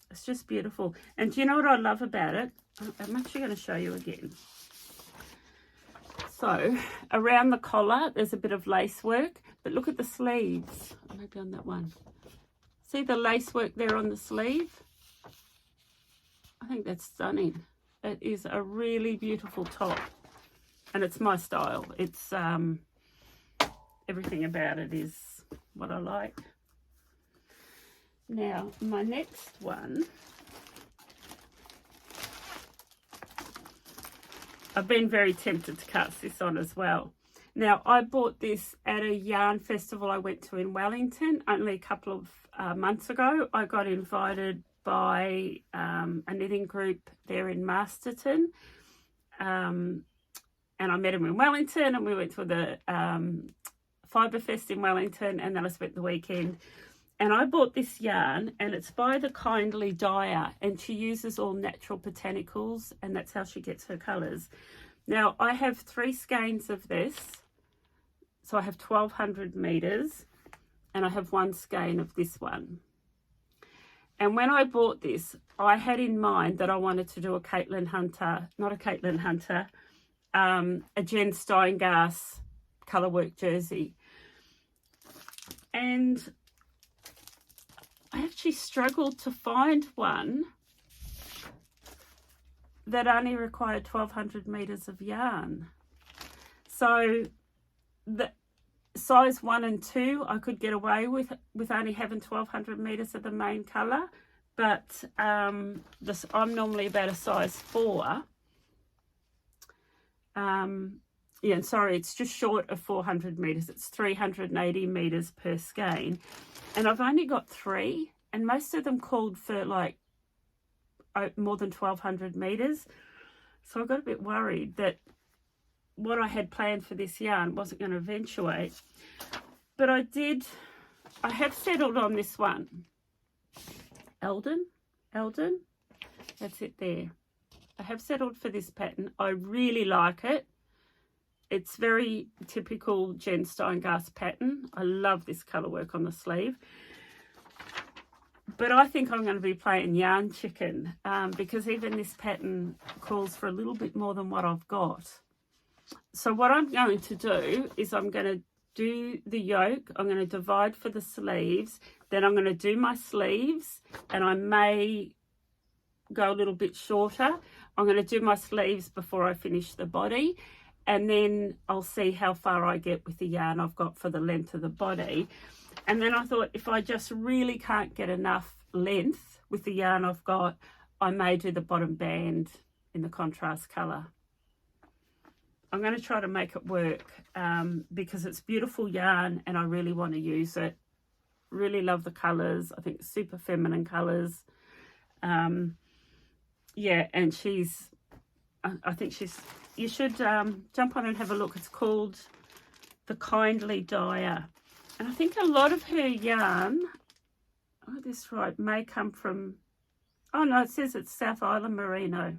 It's just beautiful. And do you know what I love about it? I'm actually going to show you again. So around the collar, there's a bit of lace work, but look at the sleeves. Maybe on that one. See the lace work there on the sleeve? I think that's stunning. It is a really beautiful top, and it's my style. It's everything about it is what I like. Now, my next one I've been very tempted to cast this on as well. Now, I bought this at a yarn festival I went to in Wellington only a couple of months ago. I got invited by a knitting group there in Masterton. And I met him in Wellington, and we went to the Fibre Fest in Wellington, and then I spent the weekend. And I bought this yarn, and it's by the Kindly Dyer, and she uses all natural botanicals, and that's how she gets her colours. Now, I have 3 skeins of this, so I have 1200 metres, and I have 1 skein of this one. And when I bought this, I had in mind that I wanted to do a Jen Steingass colourwork jersey. And I actually struggled to find one that only required 1200 metres of yarn. So the size 1 and 2 I could get away with only having 1200 metres of the main colour, but I'm normally about a size 4. Yeah, sorry, it's just short of 400 metres. It's 380 metres per skein. And I've only got 3, and most of them called for like more than 1200 metres. So I got a bit worried that what I had planned for this yarn wasn't going to eventuate. But I have settled on this one. Alden, that's it there. I have settled for this pattern. I really like it. It's very typical Jen Steingass pattern. I love this colour work on the sleeve. But I think I'm going to be playing yarn chicken because even this pattern calls for a little bit more than what I've got. So what I'm going to do is I'm going to do the yoke. I'm going to divide for the sleeves. Then I'm going to do my sleeves, and I may go a little bit shorter. I'm going to do my sleeves before I finish the body. And then I'll see how far I get with the yarn I've got for the length of the body. And then I thought if I just really can't get enough length with the yarn I've got, I may do the bottom band in the contrast colour. I'm going to try to make it work because it's beautiful yarn and I really want to use it. Really love the colours. I think it's super feminine colours. Yeah, and I think you should jump on and have a look. It's called the Kindly Dyer. And I think a lot of her yarn, oh, this right, may come from, oh no, it says it's South Island Merino.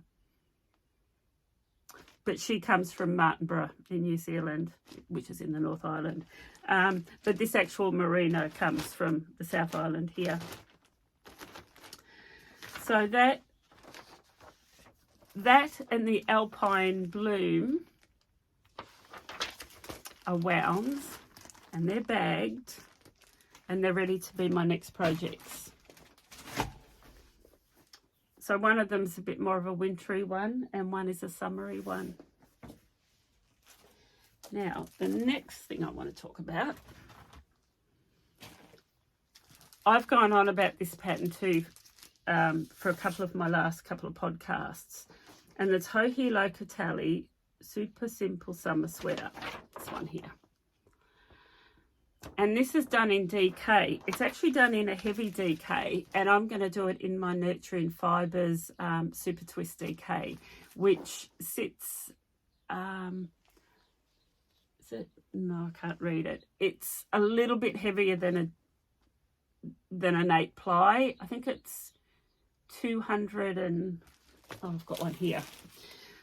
But she comes from Martinborough in New Zealand, which is in the North Island. But this actual merino comes from the South Island here. So that and the Alpine bloom are wounds, and they're bagged, and they're ready to be my next projects. So one of them's a bit more of a wintry one, and one is a summery one. Now, the next thing I want to talk about, I've gone on about this pattern too for a couple of my last couple of podcasts. And it's Joji Locatelli Super Simple Summer Sweater. This one here. And this is done in DK. It's actually done in a heavy DK, and I'm going to do it in my Nurturing Fibres Super Twist DK, which sits, is it? No, I can't read it. It's a little bit heavier than an 8 ply. I think it's 200 and, oh, I've got one here.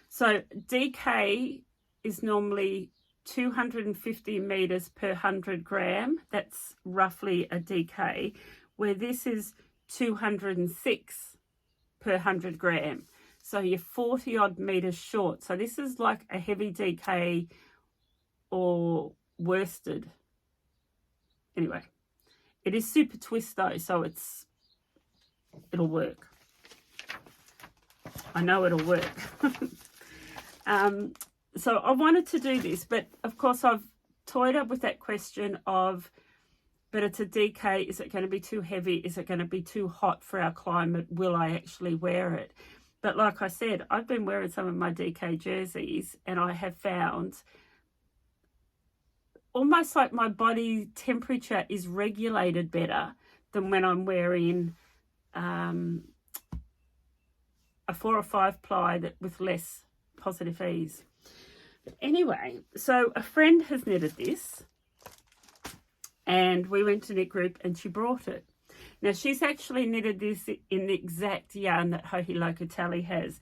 So DK is normally 250 meters per 100 gram. That's roughly a DK, where this is 206 per 100 gram. So you're 40 odd meters short. So this is like a heavy DK or worsted. Anyway, it is super twist though, so it'll work. I know it'll work. So I wanted to do this, but of course I've toyed up with that question of, but it's a DK, is it going to be too heavy? Is it going to be too hot for our climate? Will I actually wear it? But like I said, I've been wearing some of my DK jerseys and I have found almost like my body temperature is regulated better than when I'm wearing a 4 or 5 ply with less positive ease. But anyway, so a friend has knitted this and we went to knit group and she brought it. Now she's actually knitted this in the exact yarn that Hohi Locatelli has,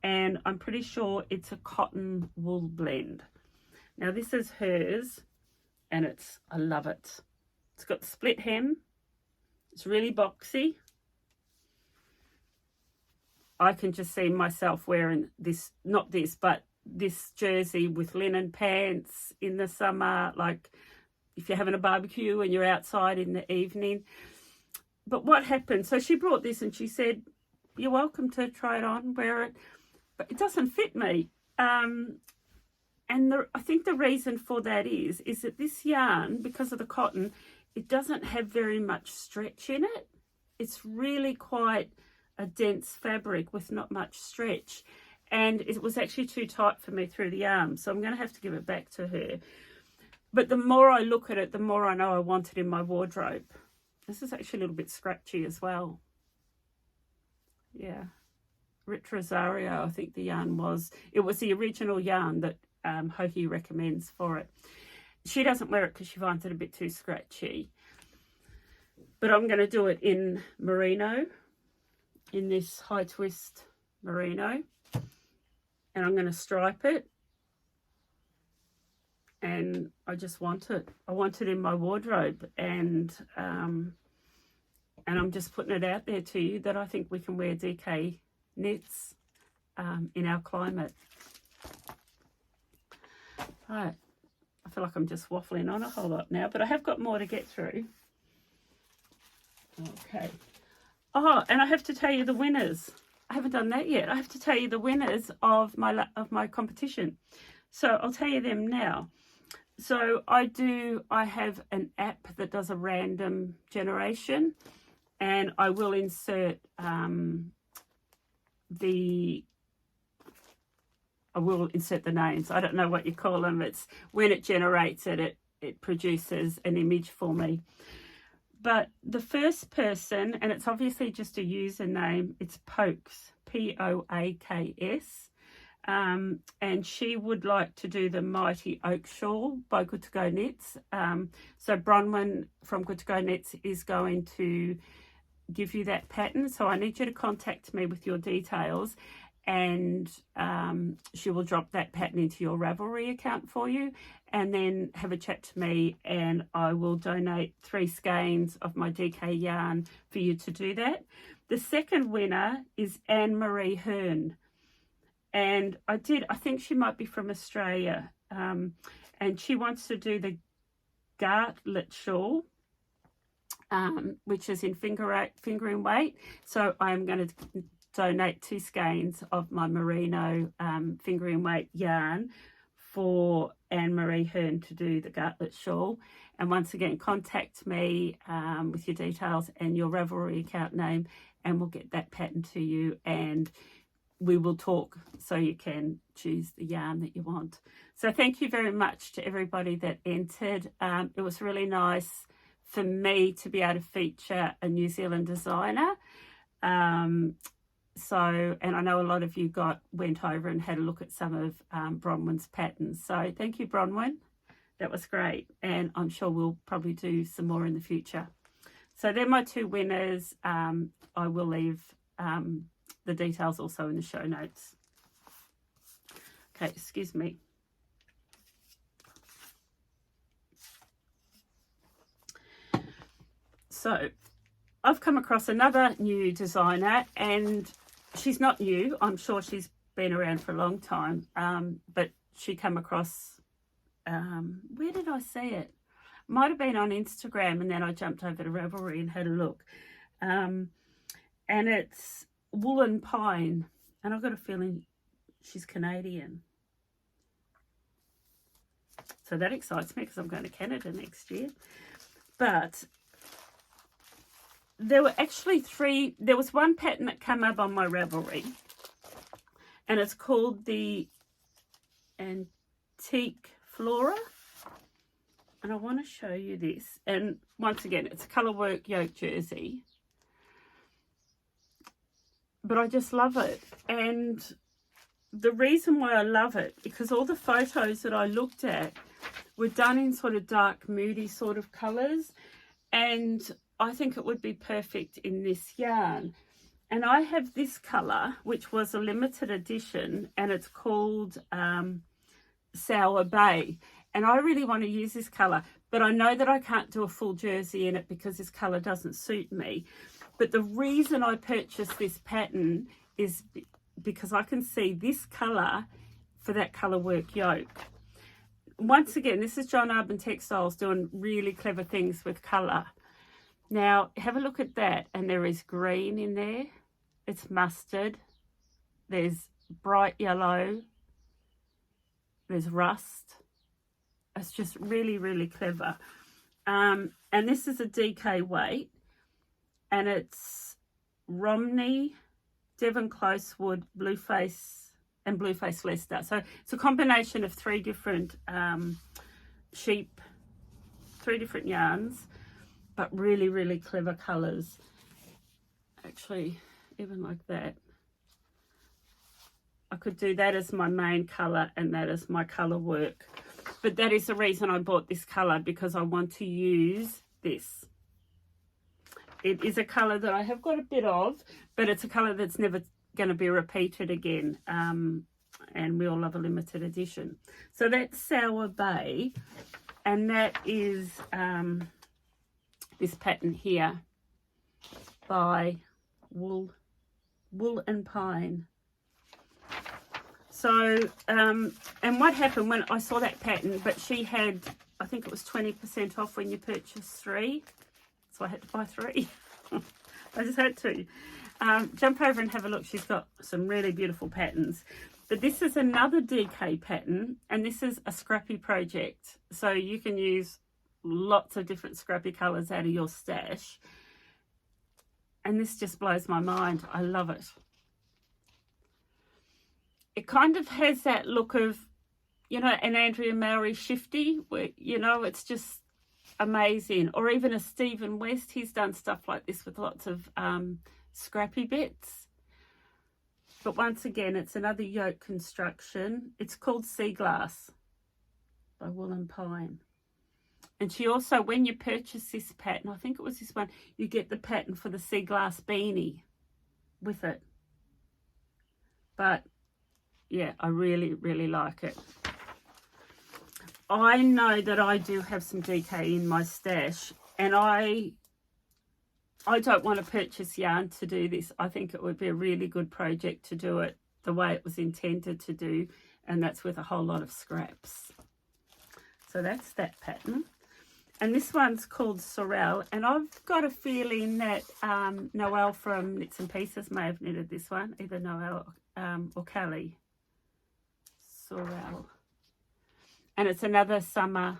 and I'm pretty sure it's a cotton wool blend. Now this is hers and I love it. It's got the split hem. It's really boxy. I can just see myself wearing this, not this, but this jersey with linen pants in the summer, like if you're having a barbecue and you're outside in the evening. But what happened, so she brought this and she said, you're welcome to try it on, wear it, but it doesn't fit me. And I think the reason for that is that this yarn, because of the cotton, it doesn't have very much stretch in it. It's really quite a dense fabric with not much stretch. And it was actually too tight for me through the arm. So I'm going to have to give it back to her. But the more I look at it, the more I know I want it in my wardrobe. This is actually a little bit scratchy as well. Yeah. Retrosario, I think the yarn was. It was the original yarn that Hohi recommends for it. She doesn't wear it because she finds it a bit too scratchy. But I'm going to do it in merino, in this high twist merino. And I'm going to stripe it. And I just want it. I want it in my wardrobe. And I'm just putting it out there to you that I think we can wear DK knits in our climate. Right. I feel like I'm just waffling on a whole lot now, but I have got more to get through. Okay. Oh, and I have to tell you the winners. I haven't done that yet. I have to tell you the winners of my competition. So I'll tell you them now. So I have an app that does a random generation, and I will insert the names. I don't know what you call them. It's when it generates it produces an image for me. But the first person, and it's obviously just a username, it's Poaks, P-O-A-K-S. And she would like to do the Mighty Oak Shawl by Good to Go Knits. So Bronwyn from Good to Go Knits is going to give you that pattern. So I need you to contact me with your details, and she will drop that pattern into your Ravelry account for you, and then have a chat to me, and I will donate 3 skeins of my DK yarn for you to do that. The second winner is Anne-Marie Hern. And I think she might be from Australia, and she wants to do the Gartlet shawl, which is in fingering weight. So I'm going to donate 2 skeins of my merino fingering weight yarn for Anne-Marie Hern to do the Gartlet shawl. And once again, contact me with your details and your Ravelry account name, and we'll get that pattern to you, and we will talk so you can choose the yarn that you want. So thank you very much to everybody that entered. It was really nice for me to be able to feature a New Zealand designer. And I know a lot of you went over and had a look at some of Bronwyn's patterns. So thank you, Bronwyn. That was great. And I'm sure we'll probably do some more in the future. So they're my 2 winners. I will leave the details also in the show notes. Okay, excuse me. So I've come across another new designer, and she's not new. I'm sure she's been around for a long time, but she came across, where did I see it? Might have been on Instagram, and then I jumped over to Ravelry and had a look. And it's Woolen Pine, and I've got a feeling she's Canadian. So that excites me because I'm going to Canada next year. But there were actually 3, there was one pattern that came up on my Ravelry, and it's called the Antique Flora. And I want to show you this. And once again, it's a colour work yoke jersey. But I just love it. And the reason why I love it, because all the photos that I looked at were done in sort of dark, moody sort of colours. And I think it would be perfect in this yarn. And I have this colour, which was a limited edition, and it's called Sour Bay. And I really want to use this colour, but I know that I can't do a full jersey in it because this colour doesn't suit me. But the reason I purchased this pattern is because I can see this colour for that colour work yoke. Once again, this is John Arbon Textiles doing really clever things with colour. Now, have a look at that, and there is green in there. It's mustard. There's bright yellow. There's rust. It's just really, really clever. And this is a DK weight, and it's Romney, Devon Closewood, Blueface, and Blueface Leicester. So it's a combination of three different three different yarns, but really, really clever colours. Actually, even like that. I could do that as my main colour and that as my colour work. But that is the reason I bought this colour, because I want to use this. It is a colour that I have got a bit of, but it's a colour that's never going to be repeated again. And we all love a limited edition. So that's Sour Bay. And that is this pattern here by Wool and Pine. So, and what happened when I saw that pattern, but she had, I think it was 20% off when you purchase 3. So I had to buy 3. I just had to. Jump over and have a look. She's got some really beautiful patterns. But this is another DK pattern, and this is a scrappy project. So you can use lots of different scrappy colours out of your stash. And this just blows my mind. I love it. It kind of has that look of, you know, an Andrea Mowry shifty, where, you know, it's just amazing. Or even a Stephen West, he's done stuff like this with lots of scrappy bits. But once again, it's another yoke construction. It's called Sea Glass by Wool and Pine. And she also, when you purchase this pattern, I think it was this one, you get the pattern for the Sea Glass beanie with it. But yeah, I really, really like it. I know that I do have some DK in my stash, and I don't want to purchase yarn to do this. I think it would be a really good project to do it the way it was intended to do, and that's with a whole lot of scraps. So that's that pattern. And this one's called Sorrel, and I've got a feeling that Noelle from Knits and Pieces may have knitted this one, either Noelle or Kelly. Sorrel. And it's another summer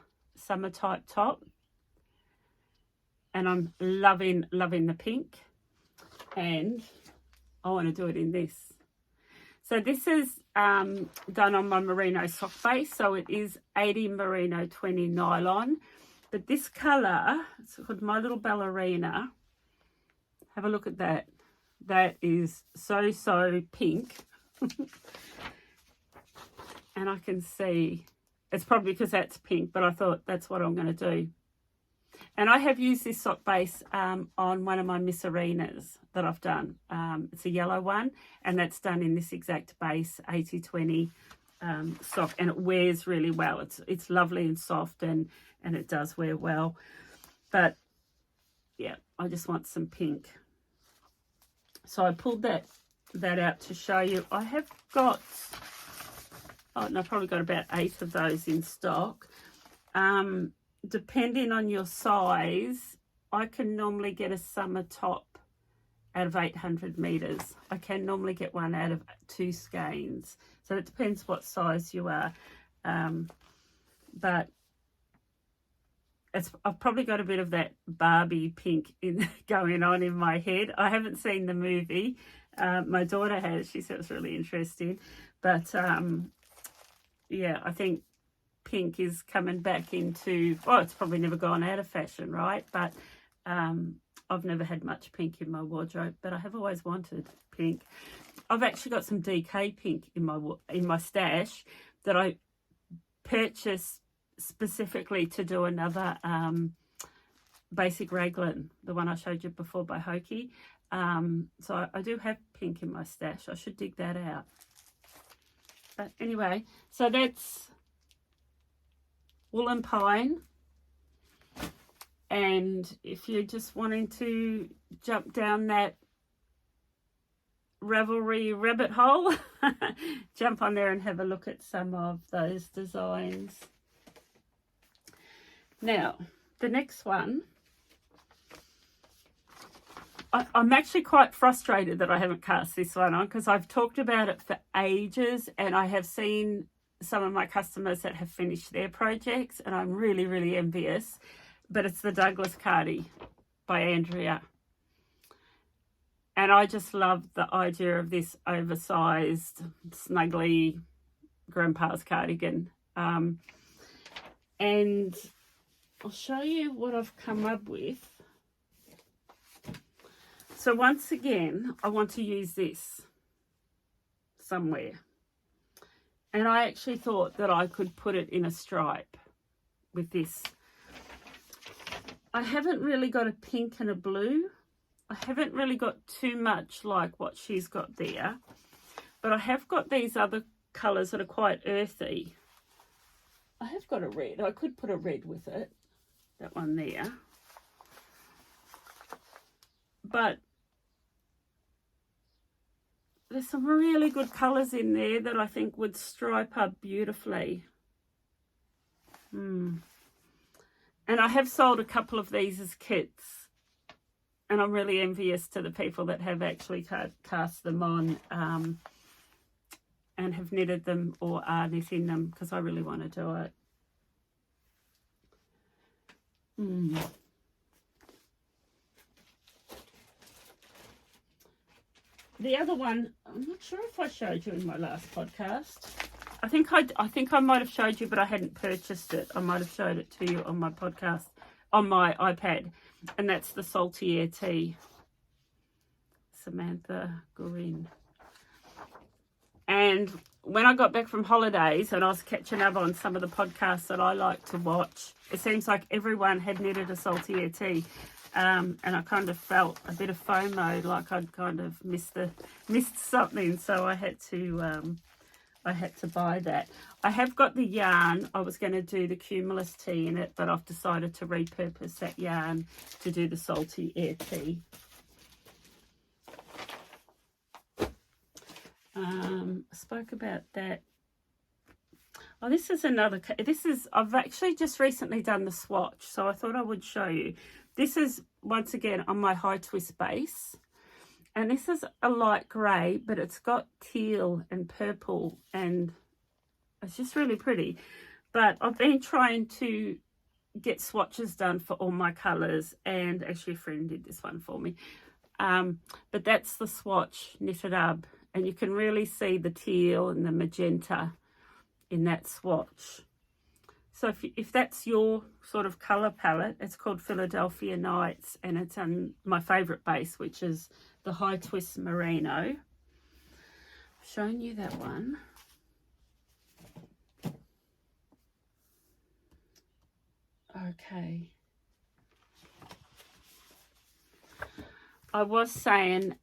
type top. And I'm loving the pink. And I want to do it in this. So this is done on my merino sock base. So it is 80 merino, 20 nylon. But this colour, it's called My Little Ballerina. Have a look at that. That is so pink. And I can see, it's probably because that's pink, but I thought that's what I'm going to do. And I have used this sock base on one of my Miss Arenas that I've done. It's a yellow one, and that's done in this exact base, 80-20 sock, and it wears really well. It's lovely and soft, and it does wear well. But yeah, I just want some pink. So I pulled that out to show you. I have got, I've probably got about 8 of those in stock. Depending on your size, I can normally get a summer top out of 800 meters. I can normally get one out of 2 skeins. So it depends what size you are. But I've probably got a bit of that Barbie pink going on in my head. I haven't seen the movie, My daughter has. She said it was really interesting. But, yeah, I think pink is coming back into, well, it's probably never gone out of fashion, right? But I've never had much pink in my wardrobe, but I have always wanted pink. I've actually got some DK pink in my stash that I purchased specifically to do another basic raglan, the one I showed you before by Hokey. So I do have pink in my stash. I should dig that out. But anyway, so that's woolen pine. And if you're just wanting to jump down that Ravelry rabbit hole, jump on there and have a look at some of those designs. Now, the next one, I'm actually quite frustrated that I haven't cast this one on, because I've talked about it for ages and I have seen some of my customers that have finished their projects and I'm really, really envious. But it's the Douglas Cardi by Andrea. And I just love the idea of this oversized, snuggly grandpa's cardigan. And I'll show you what I've come up with. So once again, I want to use this somewhere. And I actually thought that I could put it in a stripe with this. I haven't really got a pink and a blue. I haven't really got too much like what she's got there. But I have got these other colours that are quite earthy. I have got a red. I could put a red with it. That one there. But there's some really good colours in there that I think would stripe up beautifully. And I have sold a couple of these as kits. And I'm really envious to the people that have actually cast them on and have knitted them or are knitting them, because I really want to do it. The other one, I'm not sure if I showed you in my last podcast. I think I might have showed you, but I hadn't purchased it. I might have showed it to you on my podcast, on my iPad. And that's the Salty Air Tea. Samantha Gurin. And when I got back from holidays and I was catching up on some of the podcasts that I like to watch, it seems like everyone had knitted a Salty Air Tea. And I kind of felt a bit of FOMO, like I'd kind of missed something, so I had to buy that. I have got the yarn. I was going to do the Cumulus tea in it, but I've decided to repurpose that yarn to do the Salty Air Tea. I spoke about that. Oh, this is another. I've actually just recently done the swatch, so I thought I would show you. This is, once again, on my high twist base. And this is a light grey, but it's got teal and purple, and it's just really pretty. But I've been trying to get swatches done for all my colours, and actually a friend did this one for me. But that's the swatch knitted up, and you can really see the teal and the magenta in that swatch. So if that's your sort of colour palette, it's called Philadelphia Nights, and it's on my favourite base, which is the High Twist Merino. I've shown you that one. Okay. I was saying,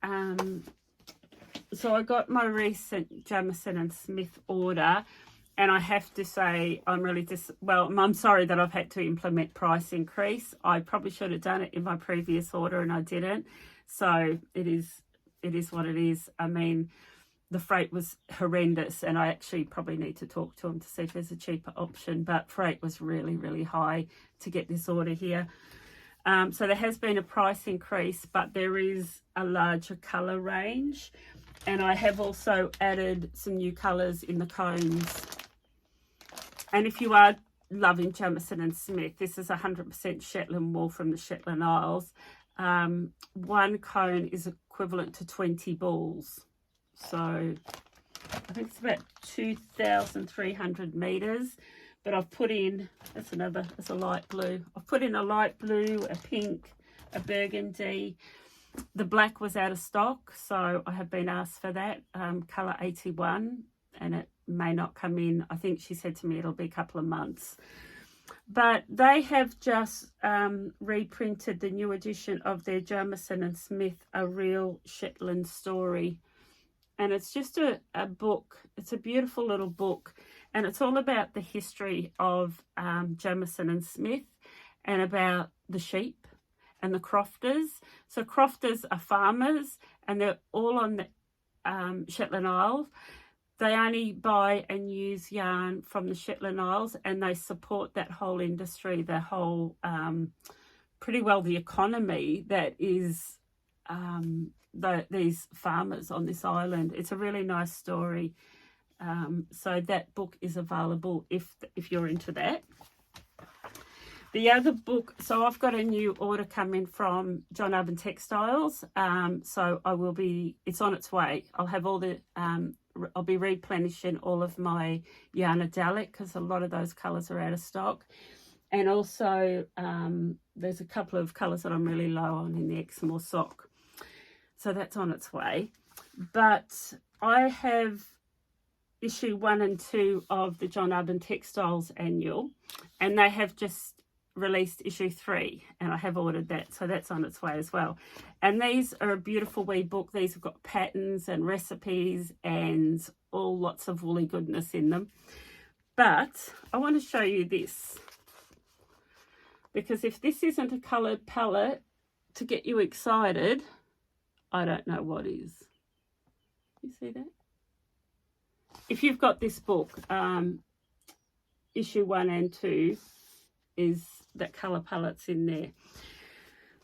so I got my recent Jamieson and Smith order, and I have to say I'm really I'm sorry that I've had to implement price increase. I probably should have done it in my previous order and I didn't. So it is what it is. I mean, the freight was horrendous, and I actually probably need to talk to them to see if there's a cheaper option, but freight was really, really high to get this order here. So there has been a price increase, but there is a larger colour range, and I have also added some new colours in the cones. And if you are loving Jamieson and Smith, this is 100% Shetland wool from the Shetland Isles. one cone is equivalent to 20 balls. So I think it's about 2,300 meters, but I've put in, that's a light blue. I've put in a light blue, a pink, a burgundy. The black was out of stock, so I have been asked for that, colour 81, and it may not come in. I think she said to me it'll be a couple of months. But they have just reprinted the new edition of their Jamieson and Smith, A Real Shetland Story. And it's just a book. It's a beautiful little book. And it's all about the history of Jamieson and Smith and about the sheep and the crofters. So crofters are farmers, and they're all on the Shetland Isles. They only buy and use yarn from the Shetland Isles, and they support that whole industry, the whole, pretty well the economy that is these farmers on this island. It's a really nice story. So that book is available if you're into that. The other book, so I've got a new order coming from John Urban Textiles. So it's on its way. I'll have all the, I'll be replenishing all of my Yarnadelic because a lot of those colours are out of stock. And also there's a couple of colours that I'm really low on in the Exmoor sock. So that's on its way. But I have issue 1 and 2 of the John Urban Textiles annual, and they have just released issue 3, and I have ordered that, so that's on its way as well. And these are a beautiful wee book. These have got patterns and recipes and all lots of woolly goodness in them. But I want to show you this, because if this isn't a coloured palette to get you excited, I don't know what is. You see that? If you've got this book, issue 1 and 2 is that colour palettes in there.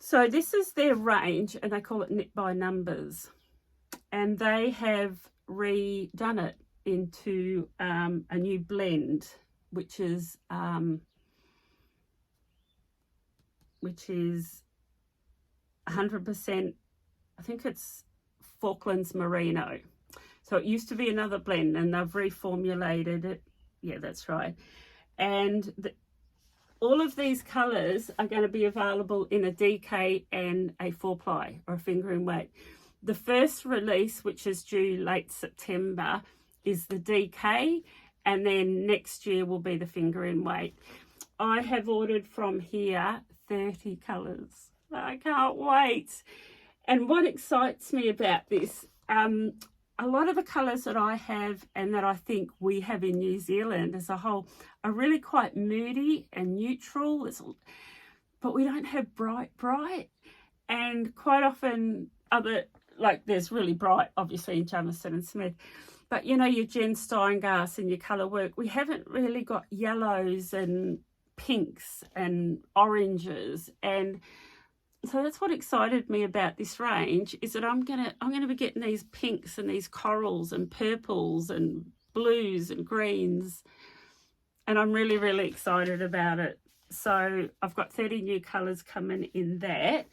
So this is their range, and they call it Knit by Numbers, and they have redone it into a new blend, which is 100% I think it's Falklands Merino. So it used to be another blend, and they've reformulated it. Yeah, that's right. And all of these colours are going to be available in a DK and a 4-ply or a finger in weight. The first release, which is due late September, is the DK, and then next year will be the finger in weight. I have ordered from here 30 colours. I can't wait. And what excites me about this, a lot of the colours that I have and that I think we have in New Zealand as a whole are really quite moody and neutral, but we don't have bright. And quite often there's really bright, obviously, in Jamieson and Smith, but you know, your Jen Steingass and your colour work, we haven't really got yellows and pinks and oranges. And so that's what excited me about this range, is that I'm gonna be getting these pinks and these corals and purples and blues and greens, and I'm really, really excited about it. So I've got 30 new colours coming in that,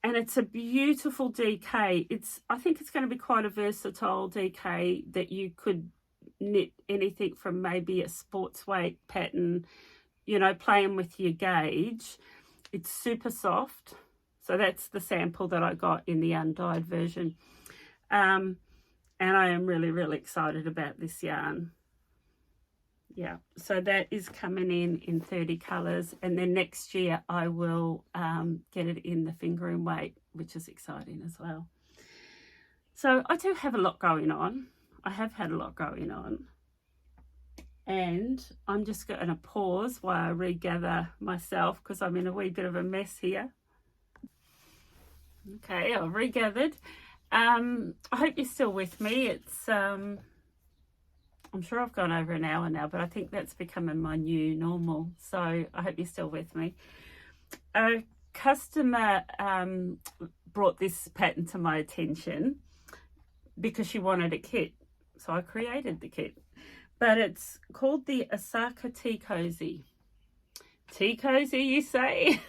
and it's a beautiful DK. I think it's going to be quite a versatile DK that you could knit anything from maybe a sports weight pattern, you know, playing with your gauge. It's super soft. So that's the sample that I got in the undyed version. And I am really, really excited about this yarn. Yeah, so that is coming in 30 colours. And then next year I will get it in the finger and weight, which is exciting as well. So I do have a lot going on. I have had a lot going on. And I'm just going to pause while I regather myself, because I'm in a wee bit of a mess here. Okay, I've regathered. I hope you're still with me. It's I'm sure I've gone over an hour now, but I think that's becoming my new normal. So I hope you're still with me. A customer brought this pattern to my attention because she wanted a kit. So I created the kit. But it's called the Osaka Tea Cozy. Tea Cozy, you say?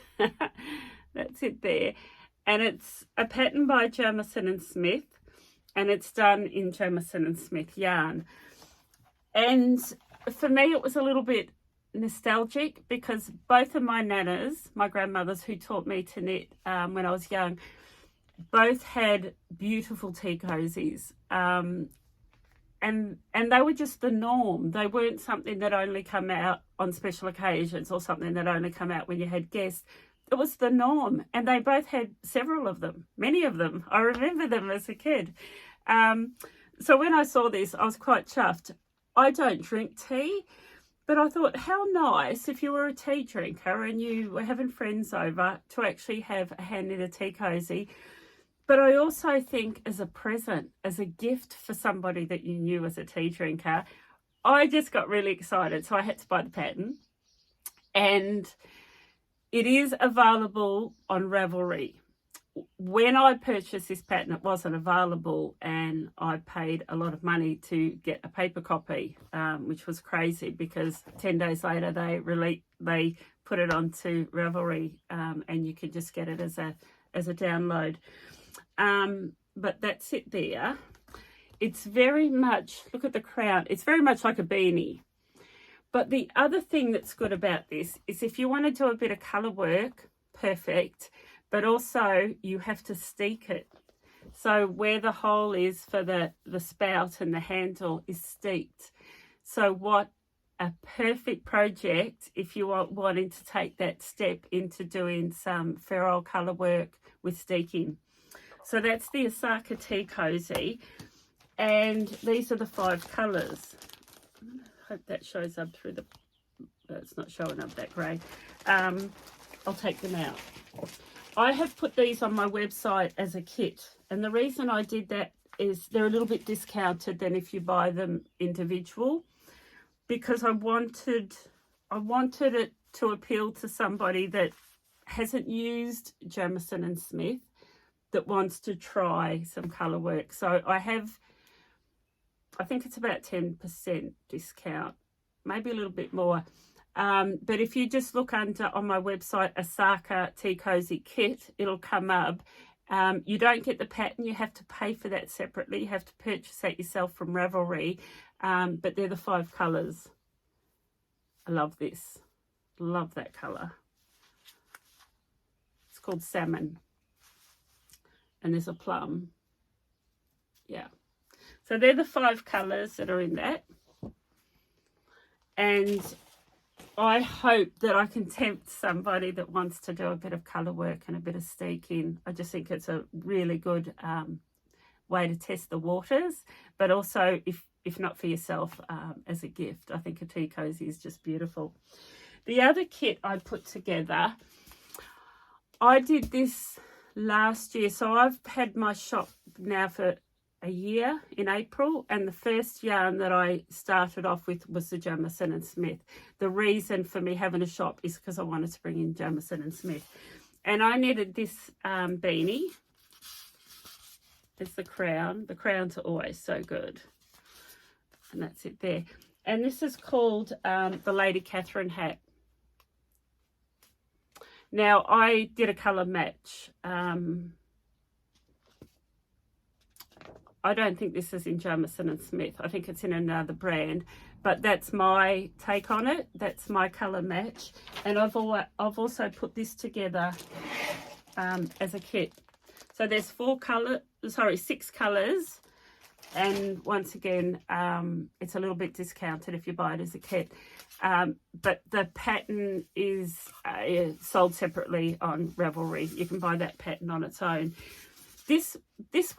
That's it there. and it's a pattern by Jamieson and Smith, and it's done in Jamieson and Smith yarn. And for me, it was a little bit nostalgic because both of my nanas, my grandmothers who taught me to knit when I was young, both had beautiful tea cozies. And they were just the norm. They weren't something that only come out on special occasions or something that only come out when you had guests. It was the norm, and they both had several of them, many of them. I remember them as a kid. So when I saw this, I was quite chuffed. I don't drink tea, but I thought how nice if you were a tea drinker and you were having friends over to actually have a hand-knitted tea cozy. But I also think as a present, as a gift for somebody that you knew as a tea drinker, I just got really excited. So I had to buy the pattern. And it is available on Ravelry. When I purchased this pattern, it wasn't available, and I paid a lot of money to get a paper copy, which was crazy because 10 days later they put it onto Ravelry, and you could just get it as a download. But that's it there. It's very much, look at the crown, it's very much like a beanie. But the other thing that's good about this is if you want to do a bit of colour work, perfect, but also you have to steek it. So where the hole is for the spout and the handle is steeked. So what a perfect project if you are wanting to take that step into doing some feral colour work with steeking. So that's the Osaka Tea Cozy, and these are the 5 colours. I hope that shows up through the, it's not showing up that grey. I'll take them out. I have put these on my website as a kit, and the reason I did that is they're a little bit discounted than if you buy them individual, because I wanted it to appeal to somebody that hasn't used Jamieson and Smith, that wants to try some colour work. So I think it's about 10% discount, maybe a little bit more. But if you just look under on my website, Osaka Tea Cozy Kit, it'll come up. You don't get the pattern, you have to pay for that separately. You have to purchase that yourself from Ravelry. But they're the 5 colours. I love this. Love that colour. It's called Salmon. And there's a plum. Yeah. So they're the 5 colours that are in that. And I hope that I can tempt somebody that wants to do a bit of colour work and a bit of steeking. I just think it's a really good way to test the waters. But also, if not for yourself, as a gift, I think a tea cozy is just beautiful. The other kit I put together, I did this last year. So I've had my shop now for a year in April, and the first yarn that I started off with was the Jamieson and Smith. The reason for me having a shop is because I wanted to bring in Jamieson and Smith, and I knitted this beanie. It's the crown. The crowns are always so good, and that's it there. And this is called the Lady Catherine hat. Now I did a colour match. I don't think this is in Jamieson and Smith. I think it's in another brand, but that's my take on it. That's my colour match. And I've also put this together as a kit. So there's 6 colours. And once again, it's a little bit discounted if you buy it as a kit. But the pattern is sold separately on Ravelry. You can buy that pattern on its own. This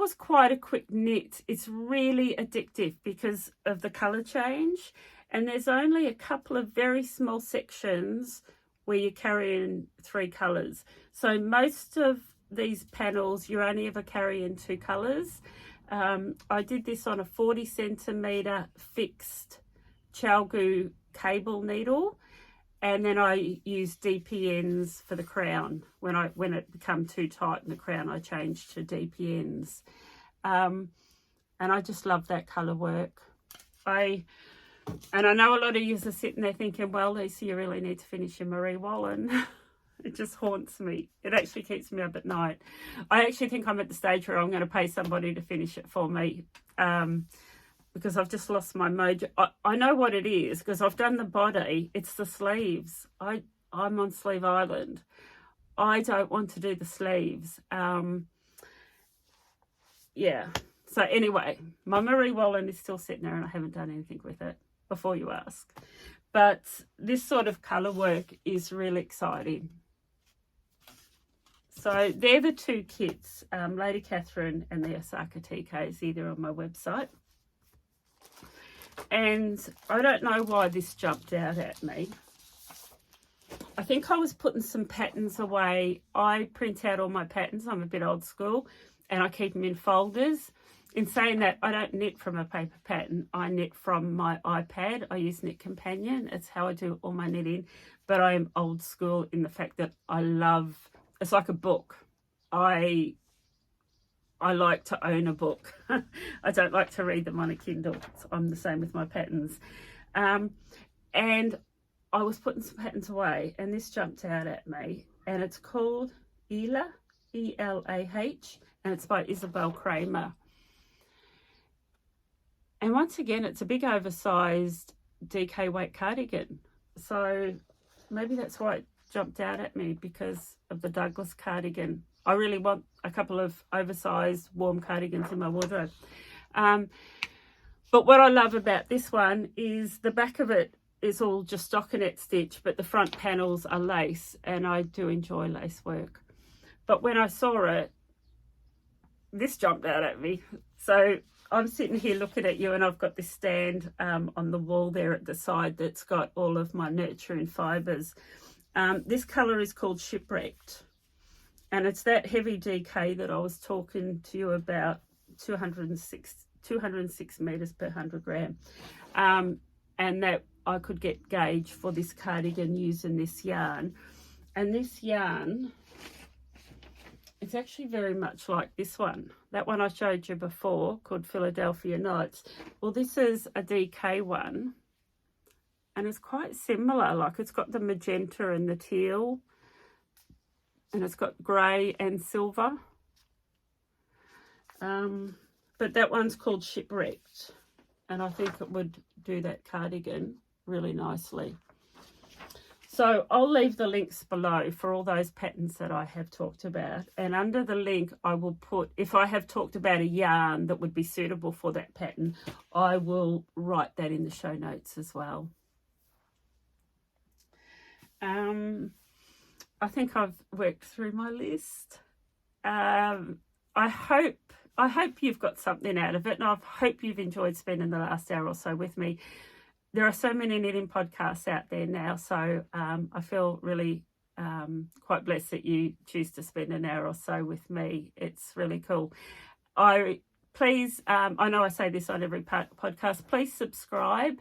was quite a quick knit. It's really addictive because of the colour change. And there's only a couple of very small sections where you carry in 3 colours. So most of these panels, you only ever carry in 2 colours. I did this on a 40 centimetre fixed chalgu cable needle. And then I used DPNs for the crown. When it became too tight in the crown, I changed to DPNs. And I just love that colour work. And I know a lot of you are sitting there thinking, well, Lisa, you really need to finish your Marie Wallen. It just haunts me. It actually keeps me up at night. I actually think I'm at the stage where I'm going to pay somebody to finish it for me, because I've just lost my mojo. I know what it is because I've done the body. It's the sleeves. I'm on Sleeve Island. I don't want to do the sleeves. Yeah. So anyway, my Marie Wallen is still sitting there and I haven't done anything with it, before you ask. But this sort of colour work is really exciting. So they're the two kits, Lady Catherine and the Osaka TKs, either on my website. And I don't know why this jumped out at me. I think I was putting some patterns away. I print out all my patterns. I'm a bit old school and I keep them in folders. In saying that, I don't knit from a paper pattern. I knit from my iPad. I use Knit Companion. It's how I do all my knitting. But I am old school in the fact that I love, it's like a book. I like to own a book. I don't like to read them on a Kindle. I'm the same with my patterns. And I was putting some patterns away and this jumped out at me. And it's called Elah, E-L-A-H, and it's by Isabel Kramer. And once again, it's a big oversized DK weight cardigan. So maybe that's why it jumped out at me, because of the Douglas cardigan. I really want a couple of oversized warm cardigans in my wardrobe. But what I love about this one is the back of it is all just stockinette stitch, but the front panels are lace, and I do enjoy lace work. But when I saw it, this jumped out at me. So I'm sitting here looking at you and I've got this stand on the wall there at the side that's got all of my Nurturing Fibres. This colour is called Shipwrecked, and it's that heavy DK that I was talking to you about, 206 metres per 100 gram, and that I could get gauge for this cardigan using this yarn. And this yarn, it's actually very much like this one. That one I showed you before, called Philadelphia Nights. Well, this is a DK one, and it's quite similar. Like, it's got the magenta and the teal, and it's got grey and silver. But that one's called Shipwrecked, and I think it would do that cardigan really nicely. So I'll leave the links below for all those patterns that I have talked about. And under the link, I will put, if I have talked about a yarn that would be suitable for that pattern, I will write that in the show notes as well. I think I've worked through my list. I hope you've got something out of it, and I hope you've enjoyed spending the last hour or so with me. There are so many knitting podcasts out there now, so I feel really quite blessed that you choose to spend an hour or so with me. It's really cool. I know I say this on every podcast, please subscribe.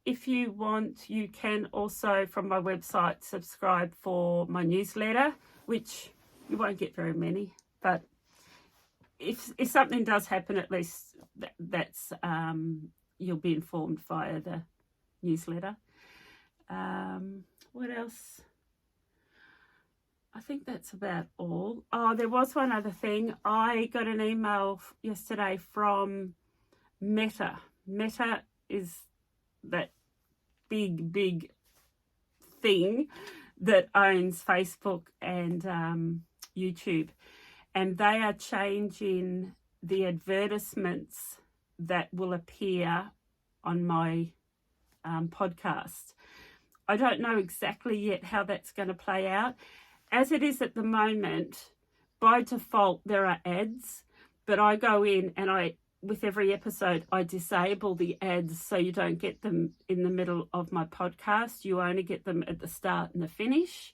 If you want, you can also, from my website, subscribe for my newsletter, which you won't get very many, but if something does happen, at least that's you'll be informed via the newsletter. What else? I think that's about all. Oh, there was one other thing. I got an email yesterday from Meta. Meta is that big thing that owns Facebook and YouTube. And they are changing the advertisements that will appear on my podcast. I don't know exactly yet how that's going to play out. As it is at the moment, by default, there are ads, but I go in and with every episode, I disable the ads so you don't get them in the middle of my podcast. You only get them at the start and the finish.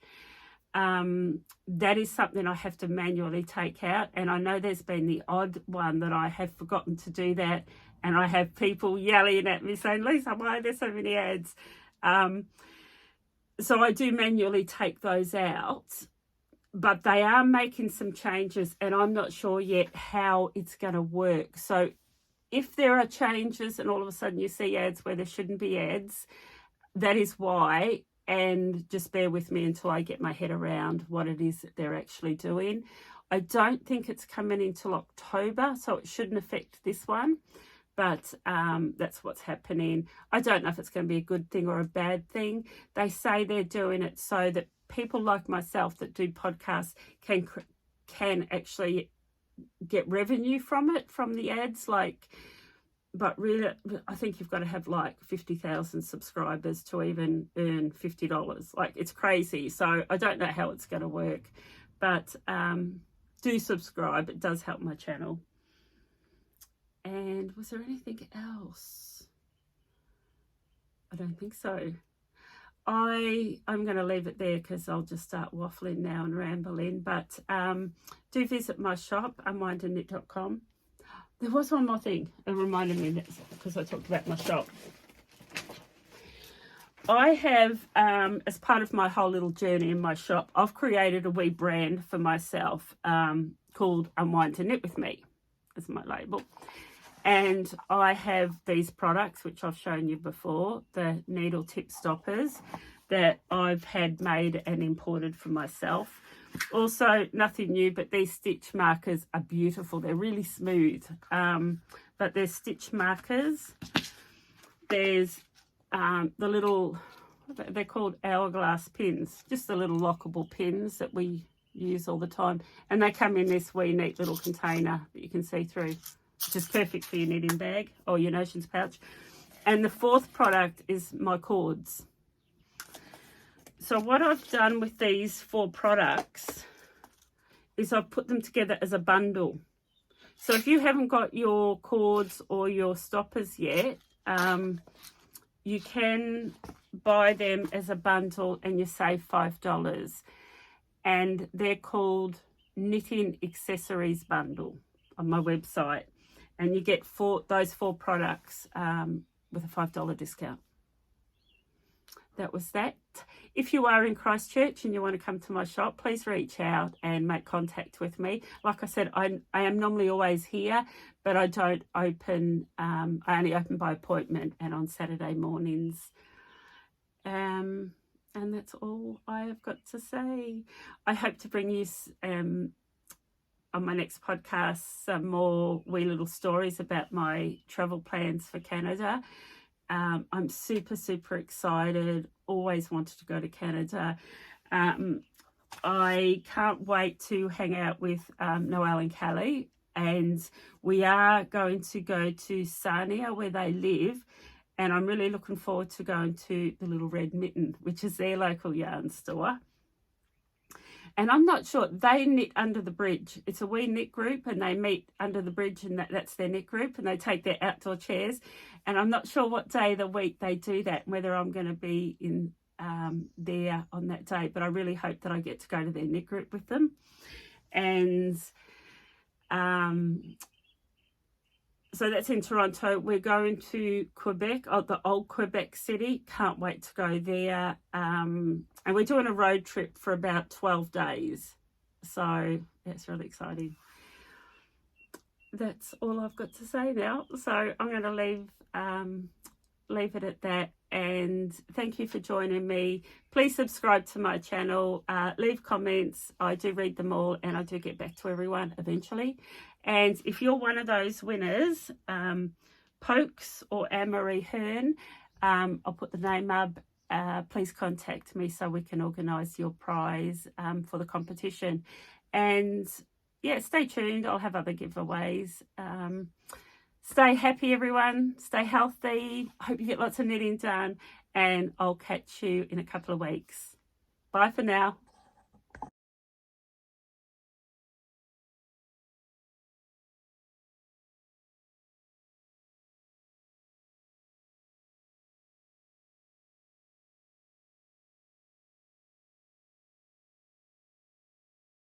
That is something I have to manually take out, and I know there's been the odd one that I have forgotten to do that, and I have people yelling at me saying, Lisa, why are there so many ads? So I do manually take those out, but they are making some changes, and I'm not sure yet how it's going to work. So if there are changes and all of a sudden you see ads where there shouldn't be ads, that is why. and just bear with me until I get my head around what it is that they're actually doing. I don't think it's coming until October, so it shouldn't affect this one, but that's what's happening. I don't know if it's going to be a good thing or a bad thing. They say they're doing it so that people like myself that do podcasts can actually get revenue from it, from the ads, like, but really I think you've got to have like 50,000 subscribers to even earn $50. Like, it's crazy. So I don't know how it's going to work, but do subscribe. It does help my channel. And was there anything else? I don't think so. I'm going to leave it there because I'll just start waffling now and rambling. But do visit my shop, unwindandknit.com. There was one more thing. It reminded me, because I talked about my shop. I have, as part of my whole little journey in my shop, I've created a wee brand for myself called Unwind and Knit with Me. That's my label. And I have these products, which I've shown you before, the needle tip stoppers that I've had made and imported for myself. Also, nothing new, but these stitch markers are beautiful. They're really smooth, but they're stitch markers. There's the little, they're called hourglass pins, just the little lockable pins that we use all the time. And they come in this wee neat little container that you can see through, which is perfect for your knitting bag or your notions pouch. And the fourth product is my cords. So what I've done with these 4 products is I've put them together as a bundle. So if you haven't got your cords or your stoppers yet, you can buy them as a bundle and you save $5. And they're called Knitting Accessories Bundle on my website. And you get those 4 products with a $5 discount. That was that. If you are in Christchurch and you want to come to my shop, please reach out and make contact with me. Like I said, I am normally always here, but I don't open, I only open by appointment and on Saturday mornings. And that's all I have got to say. I hope to bring you on my next podcast some more wee little stories about my travel plans for Canada. I'm super excited. Always wanted to go to Canada. I can't wait to hang out with Noelle and Callie, and we are going to go to Sarnia where they live, and I'm really looking forward to going to the Little Red Mitten, which is their local yarn store. And I'm not sure, they knit under the bridge. It's a wee knit group and they meet under the bridge, and that's their knit group, and they take their outdoor chairs. And I'm not sure what day of the week they do that, whether I'm going to be in there on that day. But I really hope that I get to go to their knit group with them. And so that's in Toronto. We're going to Quebec, the old Quebec City. Can't wait to go there. And we're doing a road trip for about 12 days. So that's really exciting. That's all I've got to say now. So I'm going to leave it at that. And thank you for joining me. Please subscribe to my channel. Leave comments. I do read them all, and I do get back to everyone eventually. And if you're one of those winners, Poaks or Anne-Marie Hern, I'll put the name up. Please contact me so we can organise your prize for the competition. And yeah, stay tuned. I'll have other giveaways. Stay happy, everyone. Stay healthy. I hope you get lots of knitting done. And I'll catch you in a couple of weeks. Bye for now.